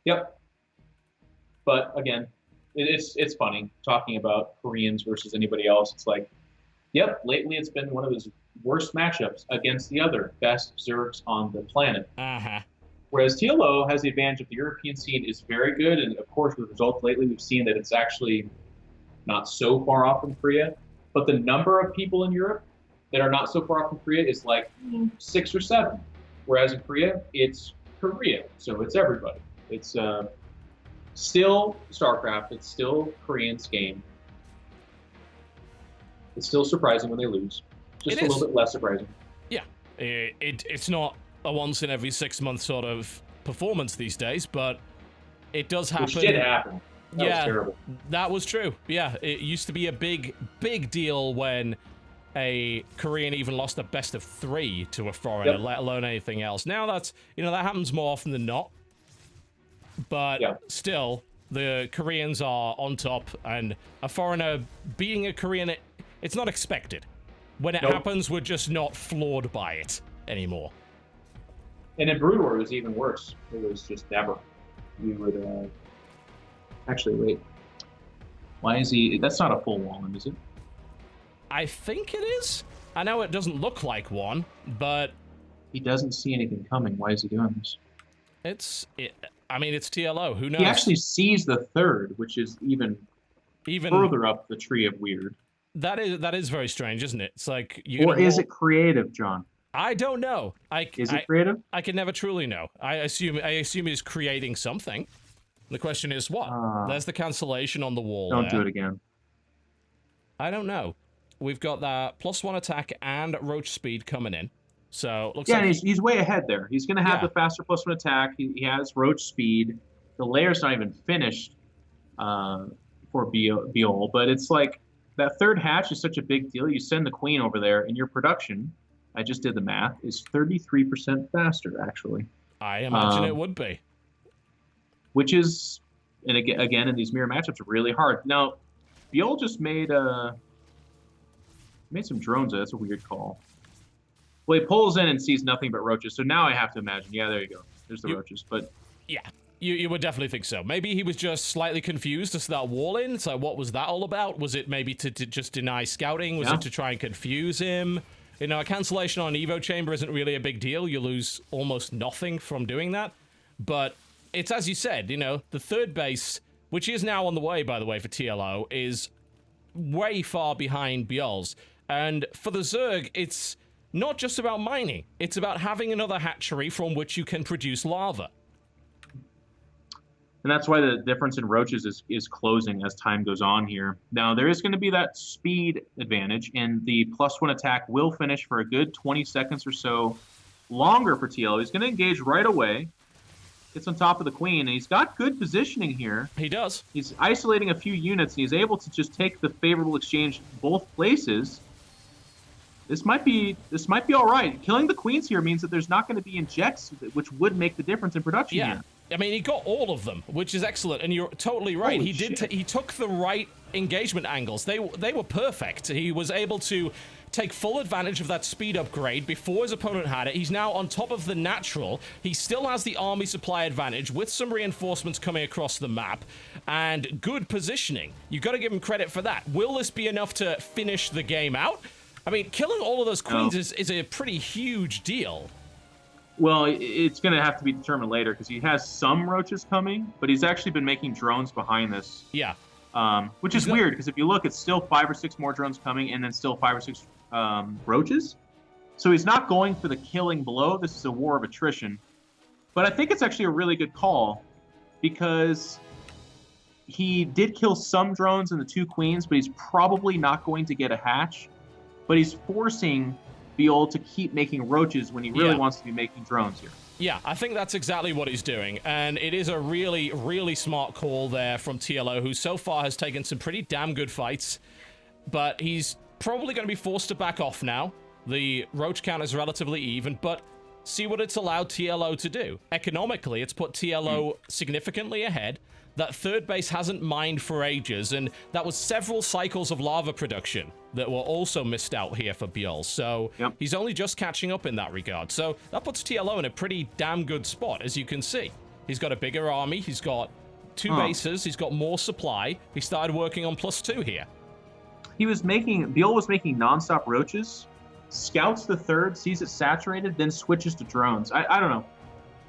Yep. But again, it's funny talking about Koreans versus anybody else. It's like, yep, lately it's been one of his worst matchups against the other best Zergs on the planet. Uh-huh. Whereas TLO has the advantage of the European scene is very good, and of course with results lately we've seen that it's actually not so far off from Korea. But the number of people in Europe that are not so far off from Korea is like 6 or 7. Whereas in Korea, it's Korea, so it's everybody. It's still StarCraft, it's still Korean's game. It's still surprising when they lose. Just a little bit less surprising. Yeah, it's not a once in every 6 month sort of performance these days, but it does happen. Which did happen. That was terrible. That was true. Yeah, it used to be a big deal when a Korean even lost a best of 3 to a foreigner, let alone anything else. Now that's, that happens more often than not. But still, the Koreans are on top, and a foreigner beating a Korean, it's not expected. When it happens, we're just not floored by it anymore. And in Brood War, it was even worse. It was just never. We would, actually, wait. Why is he, that's not a full Wallen, is it? I think it is. I know it doesn't look like one, but... He doesn't see anything coming. Why is he doing this? I mean, it's TLO. Who knows? He actually sees the third, which is even further up the tree of weird. That is very strange, isn't it? It's like or is it creative, John? I don't know. Is it creative? I can never truly know. I assume he's creating something. The question is what? There's the cancellation on the wall. Don't do it again. I don't know. We've got that +1 attack and roach speed coming in. So looks like he's way ahead there. He's going to have the faster +1 attack. He has roach speed. The layer's not even finished for Biol, but it's like that third hatch is such a big deal. You send the queen over there, and your production, I just did the math, is 33% faster, actually. I imagine it would be. Which is, and again, in these mirror matchups, really hard. Now, Biol just made some drones. That's a weird call. Well, he pulls in and sees nothing but roaches. So now I have to imagine. Yeah, there you go. There's the roaches. But yeah, you would definitely think so. Maybe he was just slightly confused as to that wall in. So what was that all about? Was it maybe to just deny scouting? Was it to try and confuse him? You know, a cancellation on Evo Chamber isn't really a big deal. You lose almost nothing from doing that. But it's as you said, you know, the third base, which is now on the way, by the way, for TLO, is way far behind Biol's. And for the Zerg, it's not just about mining. It's about having another hatchery from which you can produce lava. And that's why the difference in roaches is closing as time goes on here. Now, there is going to be that speed advantage, and the +1 attack will finish for a good 20 seconds or so longer for TLO. He's going to engage right away. Gets on top of the queen, and he's got good positioning here. He does. He's isolating a few units, and he's able to just take the favorable exchange both places. This might be all right. Killing the queens here means that there's not going to be injects, which would make the difference in production here. I mean, he got all of them, which is excellent, and you're totally right. Holy He took the right engagement angles. They were perfect. He was able to take full advantage of that speed upgrade before his opponent had it. He's now on top of the natural. He still has the army supply advantage with some reinforcements coming across the map and good positioning. You've got to give him credit for that. Will this be enough to finish the game out? I mean, killing all of those queens is a pretty huge deal. Well, it's going to have to be determined later because he has some roaches coming, but he's actually been making drones behind this. Yeah. Which is weird because if you look, it's still 5 or 6 more drones coming and then still 5 or 6 roaches. So he's not going for the killing blow. This is a war of attrition. But I think it's actually a really good call because he did kill some drones and the 2 queens, but he's probably not going to get a hatch. But he's forcing Biol to keep making roaches when he really wants to be making drones here. Yeah, I think that's exactly what he's doing, and it is a really, really smart call there from TLO, who so far has taken some pretty damn good fights, but he's probably going to be forced to back off now. The roach count is relatively even, but see what it's allowed TLO to do. Economically, it's put TLO significantly ahead. That third base hasn't mined for ages, and that was several cycles of lava production that were also missed out here for Biol. So he's only just catching up in that regard. So that puts TLO in a pretty damn good spot, as you can see. He's got a bigger army. He's got 2 bases. He's got more supply. He started working on +2 here. Biol was making nonstop roaches, scouts the third, sees it saturated, then switches to drones. I don't know.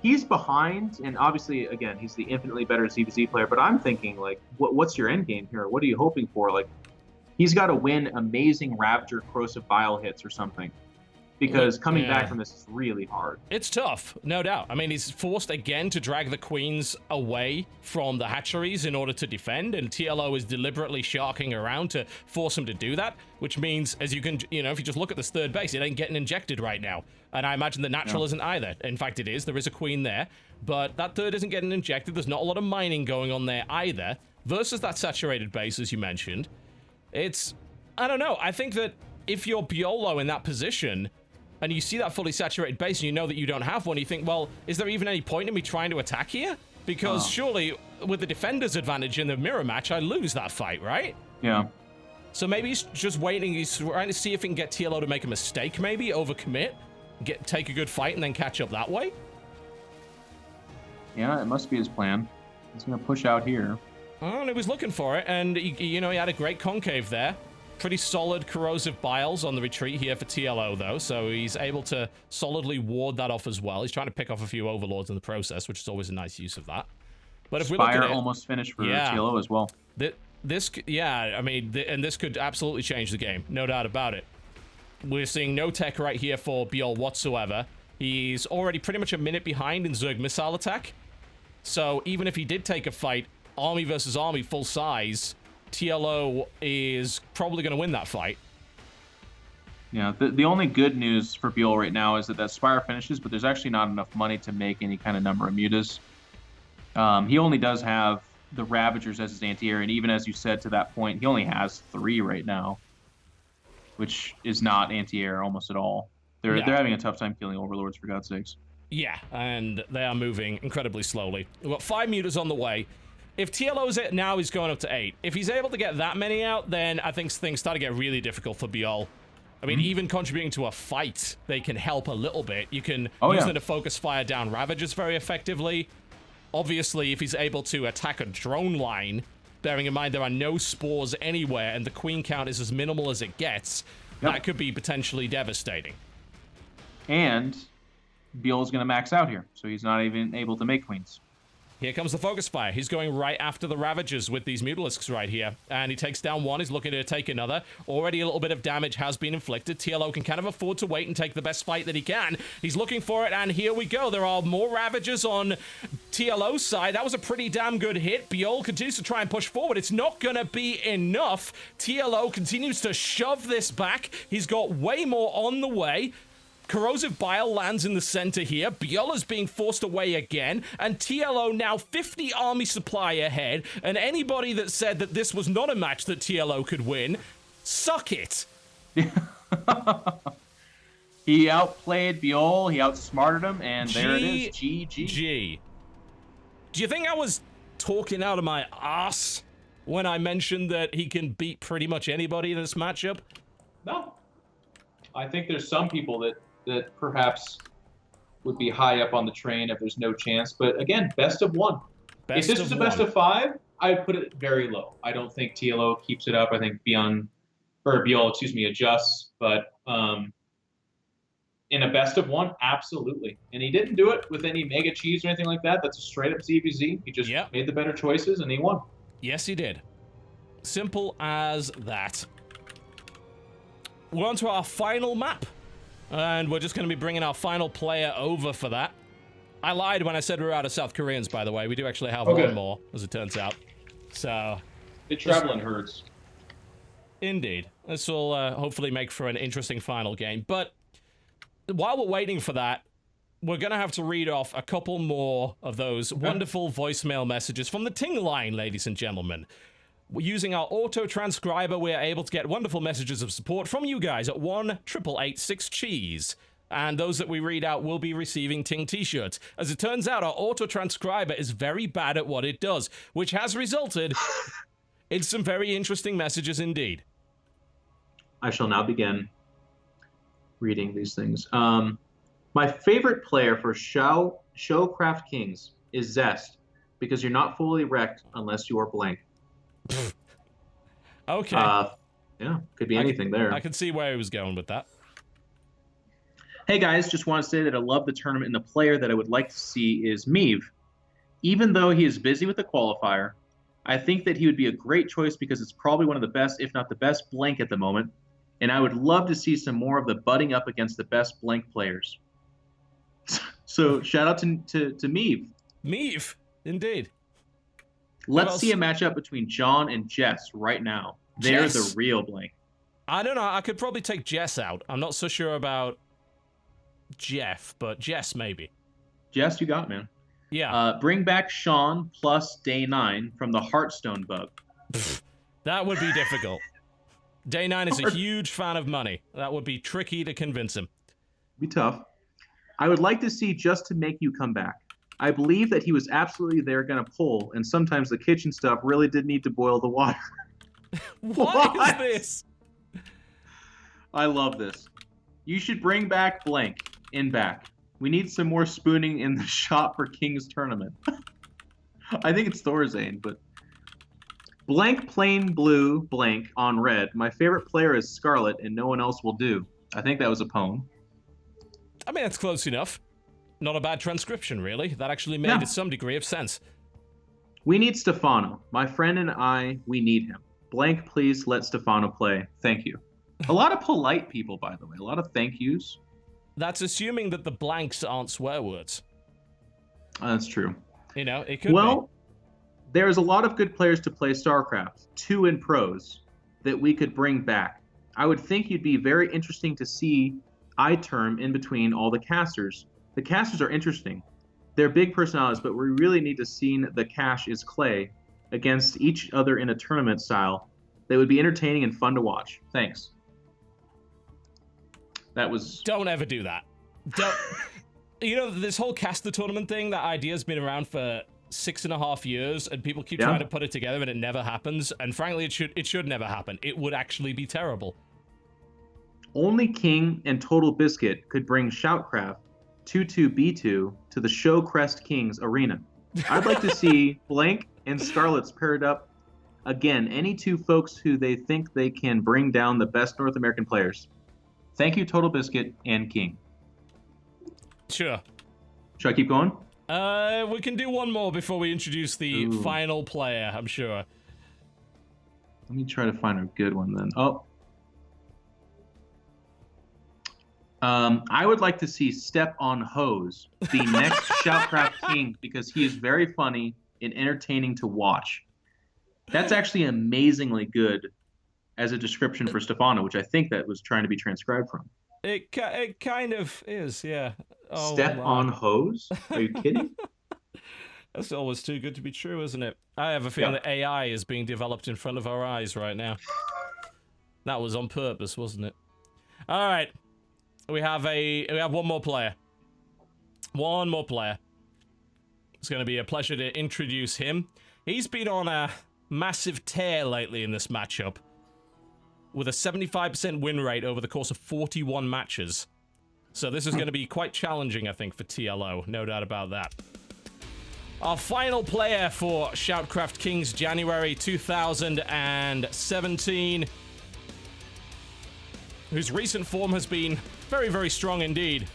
He's behind, and obviously, again, he's the infinitely better ZVZ player, but I'm thinking, like, what's your end game here? What are you hoping for? Like, he's got to win amazing Ravager Corrosive Bile hits or something, because coming back from this is really hard. It's tough, no doubt. I mean, he's forced again to drag the queens away from the hatcheries in order to defend, and TLO is deliberately sharking around to force him to do that, which means, as you can, if you just look at this third base, it ain't getting injected right now. And I imagine the natural isn't either. In fact, it is. There is a queen there. But that third isn't getting injected. There's not a lot of mining going on there either. Versus that saturated base, as you mentioned. It's... I don't know. I think that if you're Biolo in that position, and you see that fully saturated base, and you know that you don't have one, you think, well, is there even any point in me trying to attack here? Because surely, with the defender's advantage in the mirror match, I lose that fight, right? Yeah. So maybe he's just waiting. He's trying to see if he can get TLO to make a mistake, maybe, overcommit. Take a good fight and then catch up that way? Yeah, it must be his plan. He's going to push out here. Oh, and he was looking for it, and he had a great concave there. pretty solid corrosive biles on the retreat here for TLO, though, so he's able to solidly ward that off as well. He's trying to pick off a few overlords in the process, which is always a nice use of that. But if we look at it, almost finished for TLO as well. I mean, and this could absolutely change the game, no doubt about it. We're seeing no tech right here for Biol whatsoever. He's already pretty much a minute behind in Zerg missile attack. So even if he did take a fight, army versus army, full size, TLO is probably going to win that fight. Yeah, the only good news for Biol right now is that Spire finishes, but there's actually not enough money to make any kind of number of mutas. He only does have the Ravagers as his anti-air, and even as you said to that point, he only has 3 right now, which is not anti-air almost at all. They're having a tough time killing Overlords, for God's sakes. Yeah, and they are moving incredibly slowly. We've got 5 mutas on the way. If TLO's it now, he's going up to 8. If he's able to get that many out, then I think things start to get really difficult for Biol. I mean, even contributing to a fight, they can help a little bit. You can use them to focus fire down Ravagers very effectively. Obviously, if he's able to attack a drone line, bearing in mind there are no spores anywhere and the queen count is as minimal as it gets, that could be potentially devastating. And Biol's going to max out here, so he's not even able to make queens. Here comes the focus fire. He's going right after the Ravagers with these Mutalisks right here. And he takes down one. He's looking to take another. Already a little bit of damage has been inflicted. TLO can kind of afford to wait and take the best fight that he can. He's looking for it, and here we go. There are more Ravagers on TLO's side. That was a pretty damn good hit. Biol continues to try and push forward. It's not going to be enough. TLO continues to shove this back. He's got way more on the way. Corrosive Bile lands in the center here. Biol is being forced away again, and TLO now 50 army supply ahead, and anybody that said that this was not a match that TLO could win, suck it. He outplayed Biol, he outsmarted him, and there it is, GG. Do you think I was talking out of my ass when I mentioned that he can beat pretty much anybody in this matchup? No. I think there's some people that perhaps would be high up on the train if there's no chance. But again, best of 1. If this was a best of 5, I would put it very low. I don't think TLO keeps it up. I think Biol, adjusts. But in a best of 1, absolutely. And he didn't do it with any mega cheese or anything like that. That's a straight up ZVZ. He just made the better choices and he won. Yes, he did. Simple as that. We're on to our final map. And we're just going to be bringing our final player over for that. I lied when I said we were out of South Koreans, by the way. We do actually have one more, as it turns out. So they travel in herds. Indeed. This will hopefully make for an interesting final game. But while we're waiting for that, we're going to have to read off a couple more of those wonderful voicemail messages from the Ting line, ladies and gentlemen. Using our auto-transcriber, we are able to get wonderful messages of support from you guys at 1-888-6-CHEESE. And those that we read out will be receiving Ting t-shirts. As it turns out, our auto-transcriber is very bad at what it does, which has resulted in some very interesting messages indeed. I shall now begin reading these things. My favorite player for ShoutCraft Kings is Zest, because you're not fully wrecked unless you are blank. Okay. Yeah, could be anything there. I can see where he was going with that. Hey guys, just want to say that I love the tournament, and the player that I would like to see is Meave. Even though he is busy with the qualifier, I think that he would be a great choice because it's probably one of the best, if not the best, blank at the moment, and I would love to see some more of the butting up against the best blank players. So shout out to Meave. Meave, indeed. Let's see a matchup between John and Jess right now. They're the real blank. I don't know. I could probably take Jess out. I'm not so sure about Jeff, but Jess maybe. Jess, you got it, man. Yeah. Bring back Sean plus Day 9 from the Hearthstone bug. That would be difficult. Day 9 is a huge fan of money. That would be tricky to convince him. Be tough. I would like to see Just to Make You come back. I believe that he was absolutely there going to pull, and sometimes the kitchen stuff really did need to boil the water. What is this? I love this. You should bring back blank in back. We need some more spooning in the shop for King's tournament. I think it's Thorazane, but Blank plain blue blank on red. My favorite player is Scarlet, and no one else will do. I think that was a poem. I mean, that's close enough. Not a bad transcription, really. That actually made some degree of sense. We need Stefano. My friend and I, we need him. Blank, please let Stefano play. Thank you. A lot of polite people, by the way. A lot of thank yous. That's assuming that the blanks aren't swear words. That's true. You know, it could be. There's a lot of good players to play StarCraft, 2 in pros, that we could bring back. I would think you'd be very interesting to see I-term in between all the casters. The casters are interesting. They're big personalities, but we really need to see the cash is clay against each other in a tournament style that would be entertaining and fun to watch. Thanks. That was... Don't ever do that. Don't... You know, this whole caster tournament thing, that idea's been around for 6.5 years, and people keep trying to put it together, and it never happens. And frankly, it should never happen. It would actually be terrible. Only King and TotalBiscuit could bring ShoutCraft 22B2 to the ShoutCraft Kings arena. I'd like to see Blank and Scarlet's paired up again. Any 2 folks who they think they can bring down the best North American players. Thank you, TotalBiscuit and King. Sure. Should I keep going? We can do one more before we introduce the final player, I'm sure. Let me try to find a good one then. I would like to see Step on Hose be next ShoutCraft King because he is very funny and entertaining to watch. That's actually amazingly good as a description for Stefano, which I think that was trying to be transcribed from. It kind of is, yeah. Oh, Step on Hose? Are you kidding? That's always too good to be true, isn't it? I have a feeling that AI is being developed in front of our eyes right now. That was on purpose, wasn't it? All right. We have one more player. One more player. It's going to be a pleasure to introduce him. He's been on a massive tear lately in this matchup, with a 75% win rate over the course of 41 matches. So this is going to be quite challenging, I think, for TLO. No doubt about that. Our final player for ShoutCraft Kings January 2017, whose recent form has been very, very strong indeed.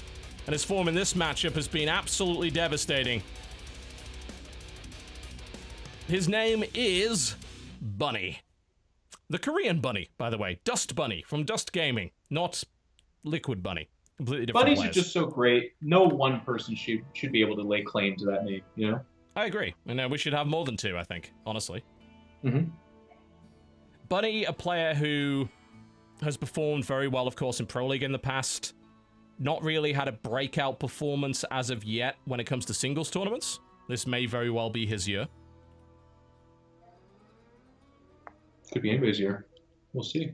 And his form in this matchup has been absolutely devastating. His name is Bunny. The Korean Bunny, by the way. Dust Bunny from Dust Gaming, not Liquid Bunny. Completely different Bunnies players. are just so great. No one person should be able to lay claim to that name, you know? I agree. And we should have more than 2, I think, honestly. Mm-hmm. Bunny, a player who has performed very well, of course, in Pro League in the past. Not really had a breakout performance as of yet when it comes to singles tournaments. This may very well be his year. Could be anybody's year. We'll see.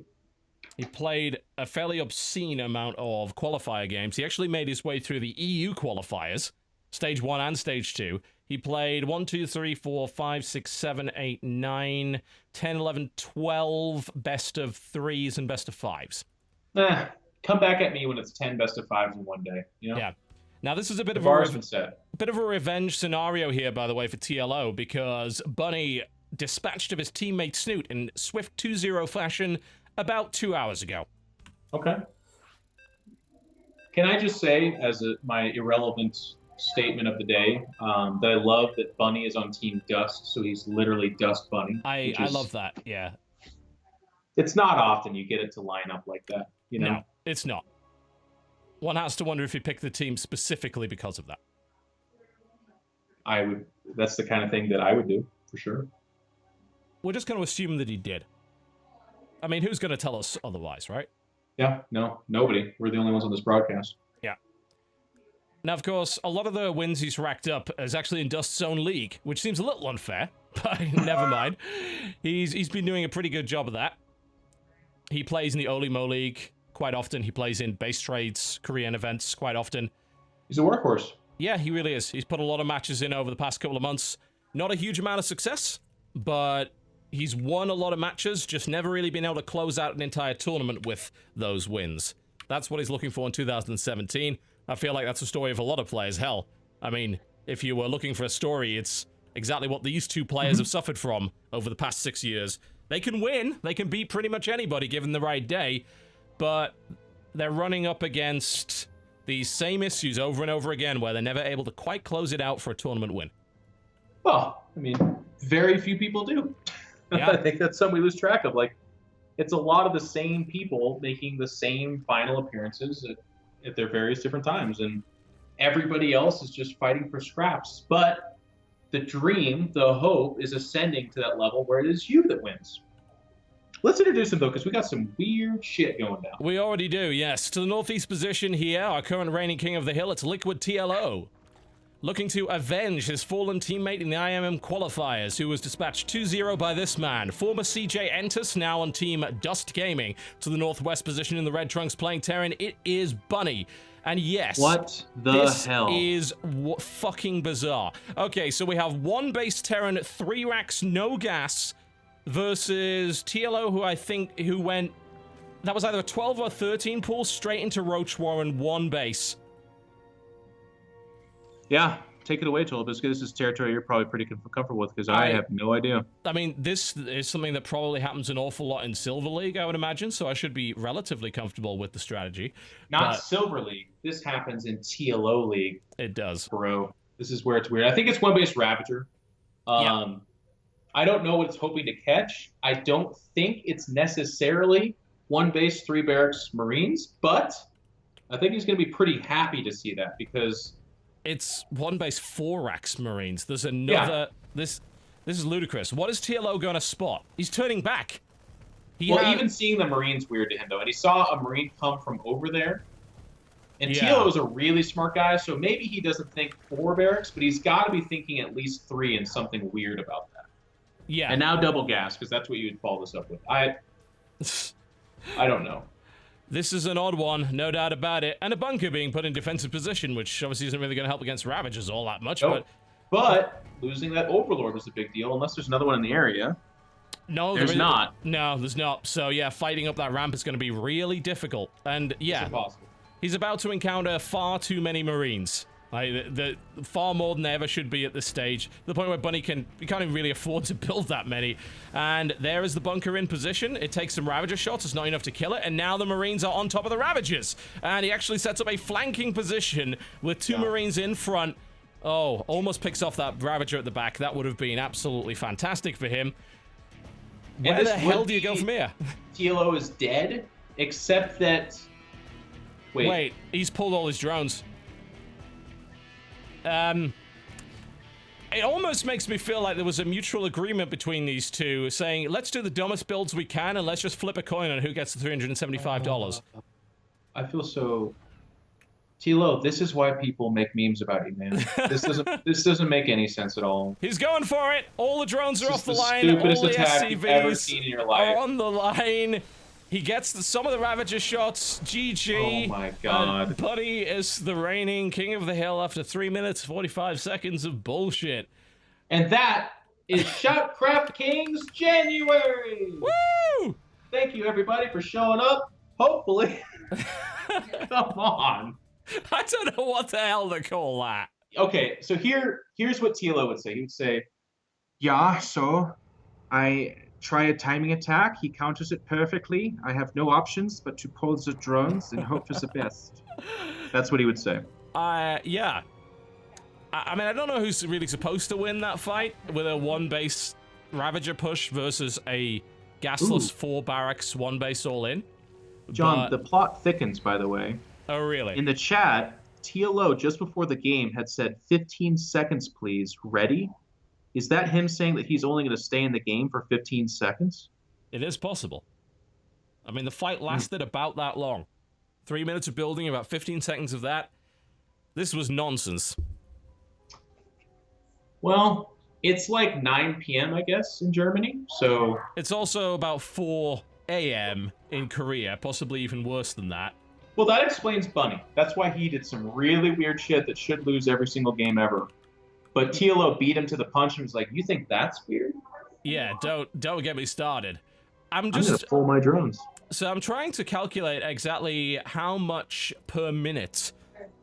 He played a fairly obscene amount of qualifier games. He actually made his way through the EU qualifiers, Stage 1 and Stage 2. He played 1, 2, 3, 4, 5, 6, 7, 8, 9, 10, 11, 12 best of 3s and best of 5s. Come back at me when it's 10 best of 5s in one day, you know? Yeah. Now, this is a bit of a bit of a revenge scenario here, by the way, for TLO, because Bunny dispatched of his teammate Snoot in swift 2-0 fashion about 2 hours ago. Okay. Can I just say, as my irrelevant statement of the day, that I love that Bunny is on Team Dust, so he's literally Dust Bunny. I love that, yeah. It's not often you get it to line up like that, you know? No, it's not. One has to wonder if he picked the team specifically because of that. That's the kind of thing that I would do, for sure. We're just going to assume that he did. I mean, who's going to tell us otherwise, right? Yeah, no, nobody. We're the only ones on this broadcast. Yeah. Now, of course, a lot of the wins he's racked up is actually in Dust's own league, which seems a little unfair, but never mind. He's been doing a pretty good job of that. He plays in the Olimo League quite often. He plays in base trades, Korean events quite often. He's a workhorse. Yeah, he really is. He's put a lot of matches in over the past couple of months. Not a huge amount of success, but he's won a lot of matches, just never really been able to close out an entire tournament with those wins. That's what he's looking for in 2017. I feel like that's a story of a lot of players. Hell, I mean, if you were looking for a story, it's exactly what these two players have suffered from over the past 6 years. They can win. They can beat pretty much anybody given the right day, but they're running up against these same issues over and over again where they're never able to quite close it out for a tournament win. Well, I mean, very few people do. Yeah. I think that's something we lose track of. Like, it's a lot of the same people making the same final appearances at their various different times, and everybody else is just fighting for scraps. But the dream, the hope, is ascending to that level where it is you that wins. Let's introduce him, though, because we got some weird shit going down. We already do, yes. To the northeast position here, our current reigning king of the hill, it's Liquid TLO. Looking to avenge his fallen teammate in the IMM qualifiers, who was dispatched 2-0 by this man. Former CJ Entus, now on Team Dust Gaming. To the northwest position in the red trunks playing Terran, it is Bunny. And yes, what the hell? This is fucking bizarre. Okay, so we have one base Terran, 3 racks, no gas, versus TLO, who went, that was either a 12 or 13 pool straight into Roach War and 1 base. Yeah, take it away, TotalBiscuit. This is territory you're probably pretty comfortable with, because I have no idea. I mean, this is something that probably happens an awful lot in Silver League, I would imagine, so I should be relatively comfortable with the strategy. Not Silver League. This happens in TLO League. It does. Bro, this is where it's weird. I think it's one-base Ravager. Yeah. I don't know what it's hoping to catch. I don't think it's necessarily 1 base, 3 barracks Marines, but I think he's going to be pretty happy to see that, because it's 1 base, 4 racks Marines. There's another. Yeah. This is ludicrous. What is TLO going to spot? He's turning back. Even seeing the Marines weird to him, though, and he saw a Marine come from over there. And TLO is a really smart guy, so maybe he doesn't think 4 barracks, but he's got to be thinking at least 3 and something weird about that. Yeah. And now double gas, because that's what you would follow this up with. I don't know. This is an odd one, no doubt about it. And a bunker being put in defensive position, which obviously isn't really going to help against Ravagers all that much. Nope. But losing that Overlord was a big deal, unless there's another one in the area. No, there's not. No, there's not. So yeah, fighting up that ramp is going to be really difficult. And yeah, it's impossible. He's about to encounter far too many Marines. Like, far more than they ever should be at this stage. To the point where Bunny can't even really afford to build that many. And there is the bunker in position. It takes some Ravager shots. It's not enough to kill it. And now the Marines are on top of the Ravagers. And he actually sets up a flanking position with 2 Marines in front. Oh, almost picks off that Ravager at the back. That would have been absolutely fantastic for him. Where the hell do you go from here? TLO is dead, except that... Wait, he's pulled all his drones. It almost makes me feel like there was a mutual agreement between these two, saying, let's do the dumbest builds we can, and let's just flip a coin on who gets the $375. I feel so... TLO, this is why people make memes about you, man. This doesn't make any sense at all. He's going for it! All the drones are off the line, stupidest all the attack you've ever SCVs seen in your life. are on the line. He gets some of the Ravager shots. GG. Oh my god. Buddy is the reigning king of the hill after 3 minutes, 45 seconds of bullshit. And that is ShoutCraft Kings January! Woo! Thank you, everybody, for showing up. Hopefully. Come on. I don't know what the hell to call that. Okay, so here's what TLO would say. He would say, yeah, so I try a timing attack. He counters it perfectly. I have no options but to pull the drones and hope for the best. That's what he would say. Yeah. I mean, I don't know who's really supposed to win that fight with a 1 base Ravager push versus a gasless 4 barracks 1 base all in. John, the plot thickens, by the way. Oh, really? In the chat, TLO just before the game had said 15 seconds, please. Ready? Is that him saying that he's only going to stay in the game for 15 seconds? It is possible. I mean, the fight lasted about that long. 3 minutes of building, about 15 seconds of that. This was nonsense. Well, it's like 9 p.m., I guess, in Germany, so... It's also about 4 a.m. in Korea, possibly even worse than that. Well, that explains Bunny. That's why he did some really weird shit that should lose every single game ever. But TLO beat him to the punch and was like, you think that's weird? Yeah, don't get me started. I'm gonna pull my drones. So I'm trying to calculate exactly how much per minute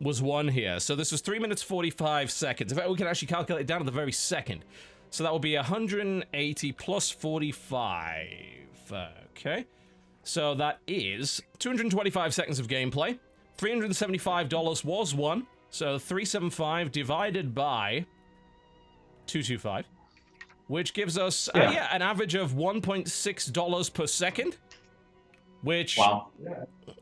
was won here. So this was 3 minutes 45 seconds. In fact, we can actually calculate it down to the very second. So that would be 180 plus 45. Okay. So that is 225 seconds of gameplay. $375 was won. So 375 divided by 225. Which gives us, an average of $1.6 per second. Which, wow.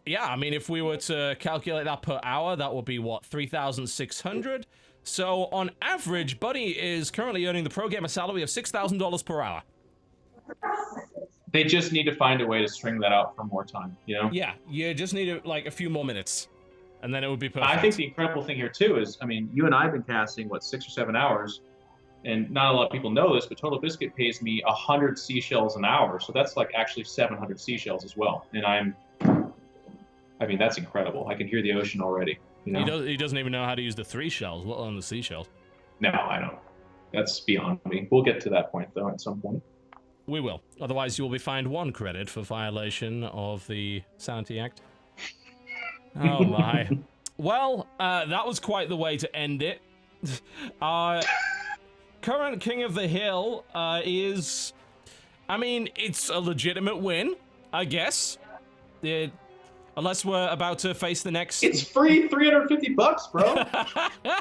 Yeah, I mean, if we were to calculate that per hour, that would be, what, 3,600? So, on average, Buddy is currently earning the pro gamer salary of $6,000 per hour. They just need to find a way to string that out for more time, you know? Yeah, you just need, like, a few more minutes, and then it would be perfect. I think the incredible thing here, too, is, I mean, you and I have been casting, 6 or 7 hours, and not a lot of people know this, but TotalBiscuit pays me 100 seashells an hour, so that's, actually 700 seashells as well, and I mean, that's incredible. I can hear the ocean already. You know? He doesn't even know how to use the 3 shells, let alone the seashells. No, I don't. That's beyond me. We'll get to that point, though, at some point. We will. Otherwise, you will be fined 1 credit for violation of the Sanity Act. Oh, my. Well, that was quite the way to end it. Current King of the Hill is... I mean, it's a legitimate win, I guess. Unless we're about to face the next... It's free $350, bro.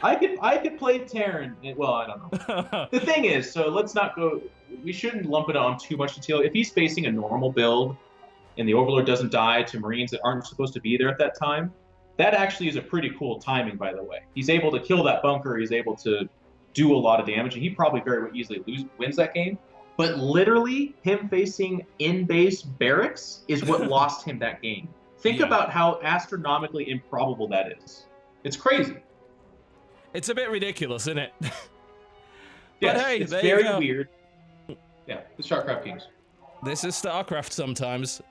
I could play Terran. Well, I don't know. The thing is, so let's not go... We shouldn't lump it on too much detail. If he's facing a normal build and the Overlord doesn't die to Marines that aren't supposed to be there at that time, that actually is a pretty cool timing, by the way. He's able to kill that bunker. He's able to do a lot of damage, and he probably very easily wins that game. But literally, him facing in-base barracks is what lost him that game. Think about how astronomically improbable that is. It's crazy. It's a bit ridiculous, isn't it? Yes, but hey, it's very weird. Yeah, the ShoutCraft games. This is StarCraft sometimes.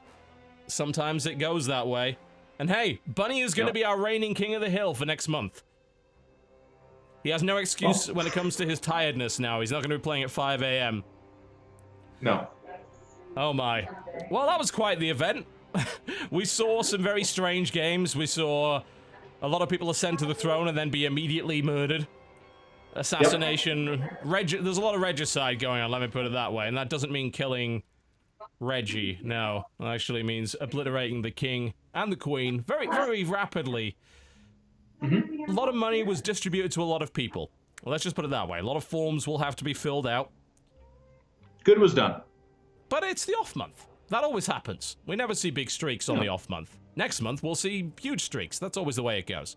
Sometimes it goes that way. And hey, Bunny is going to be our reigning King of the Hill for next month. He has no excuse when it comes to his tiredness now. He's not going to be playing at 5 a.m. No. Oh my. Well, that was quite the event. We saw some very strange games. We saw a lot of people ascend to the throne and then be immediately murdered. Assassination. There's a lot of regicide going on, let me put it that way. And that doesn't mean killing Reggie. No. It actually means obliterating the king and the queen very rapidly. Mm-hmm. A lot of money was distributed to a lot of people. Well, let's just put it that way. A lot of forms will have to be filled out. Good was done. But it's the off month. That always happens. We never see big streaks on the off month. Next month, we'll see huge streaks. That's always the way it goes.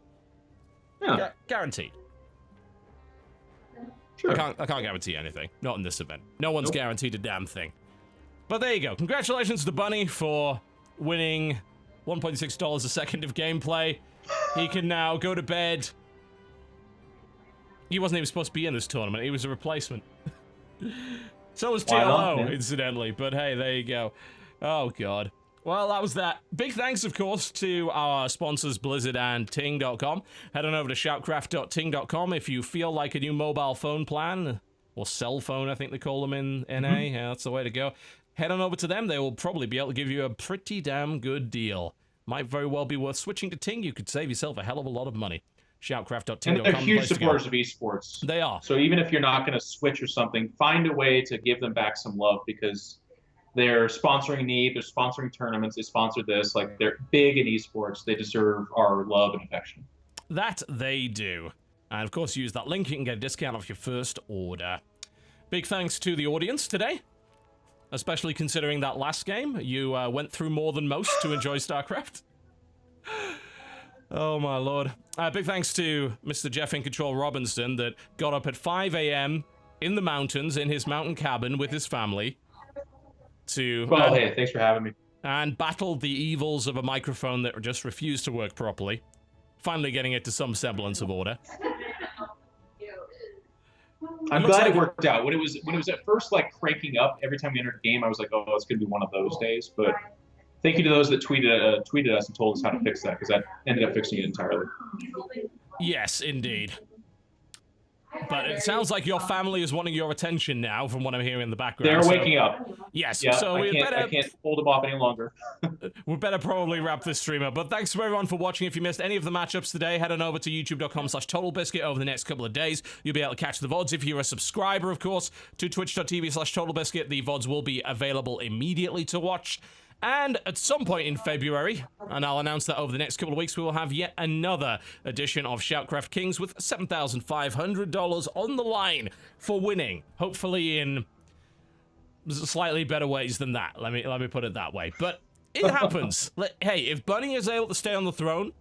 Yeah. Guaranteed. Sure. I can't guarantee anything. Not in this event. No one's guaranteed a damn thing. But there you go. Congratulations to Bunny for winning $1.6 a second of gameplay. He can now go to bed. He wasn't even supposed to be in this tournament. He was a replacement. So was TLO, incidentally. But hey, there you go. Oh, God. Well, that was that. Big thanks, of course, to our sponsors, Blizzard and Ting.com. Head on over to shoutcraft.ting.com if you feel like a new mobile phone plan, or cell phone, I think they call them in NA. Yeah, that's the way to go. Head on over to them. They will probably be able to give you a pretty damn good deal. Might very well be worth switching to Ting. You could save yourself a hell of a lot of money. Shoutcraft.ting.com. And they're huge supporters of esports. They are. So even if you're not going to switch or something, find a way to give them back some love, because they're sponsoring Need, they're sponsoring tournaments, they sponsor this. Like, they're big in esports. They deserve our love and affection. That they do. And of course, use that link. You can get a discount off your first order. Big thanks to the audience today. Especially considering that last game, you went through more than most to enjoy StarCraft. Oh my lord. Big thanks to Mr. Jeff in Control Robinson that got up at 5 a.m. in the mountains in his mountain cabin with his family to... Well, hey, thanks for having me. And battled the evils of a microphone that just refused to work properly. Finally getting it to some semblance of order. I'm glad it worked out. When it was at first like cranking up every time we entered a game, I was like, oh, it's gonna be one of those days. But thank you to those that tweeted us and told us how to fix that, because that ended up fixing it entirely. Yes, indeed. But it sounds like your family is wanting your attention now, from what I'm hearing in the background. They're waking up. Yes, Yeah, so I can't hold them off any longer. we better probably wrap this stream up. But thanks to everyone for watching. If you missed any of the matchups today, head on over to youtube.com/TotalBiscuit over the next couple of days. You'll be able to catch the VODs. If you're a subscriber, of course, to twitch.tv/TotalBiscuit, the VODs will be available immediately to watch. And at some point in February, and I'll announce that over the next couple of weeks, we will have yet another edition of ShoutCraft Kings with $7,500 on the line for winning. Hopefully in slightly better ways than that. Let me put it that way. But it happens. Hey, if Bunny is able to stay on the throne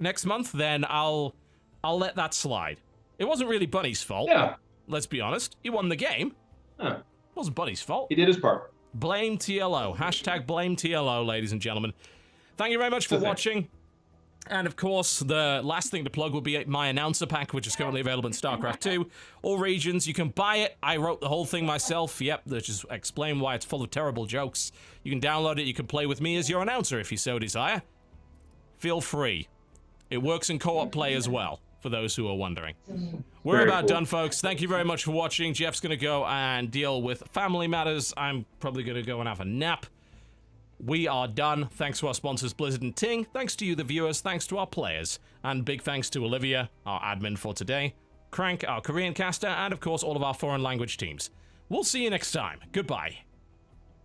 next month, then I'll let that slide. It wasn't really Bunny's fault. Yeah. Let's be honest. He won the game. Huh. It wasn't Bunny's fault. He did his part. Blame TLO. Hashtag blame TLO, ladies and gentlemen. Thank you very much for watching. And of course, the last thing to plug will be my announcer pack, which is currently available in StarCraft 2. All regions, you can buy it. I wrote the whole thing myself. Yep, that just explain why it's full of terrible jokes. You can download it. You can play with me as your announcer if you so desire. Feel free. It works in co-op play as well, for those who are wondering. We're about done, folks. Thank you very much for watching. Jeff's going to go and deal with family matters. I'm probably going to go and have a nap. We are done. Thanks to our sponsors, Blizzard and Ting. Thanks to you, the viewers. Thanks to our players. And big thanks to Olivia, our admin for today, Crank, our Korean caster, and of course all of our foreign language teams. We'll see you next time. Goodbye.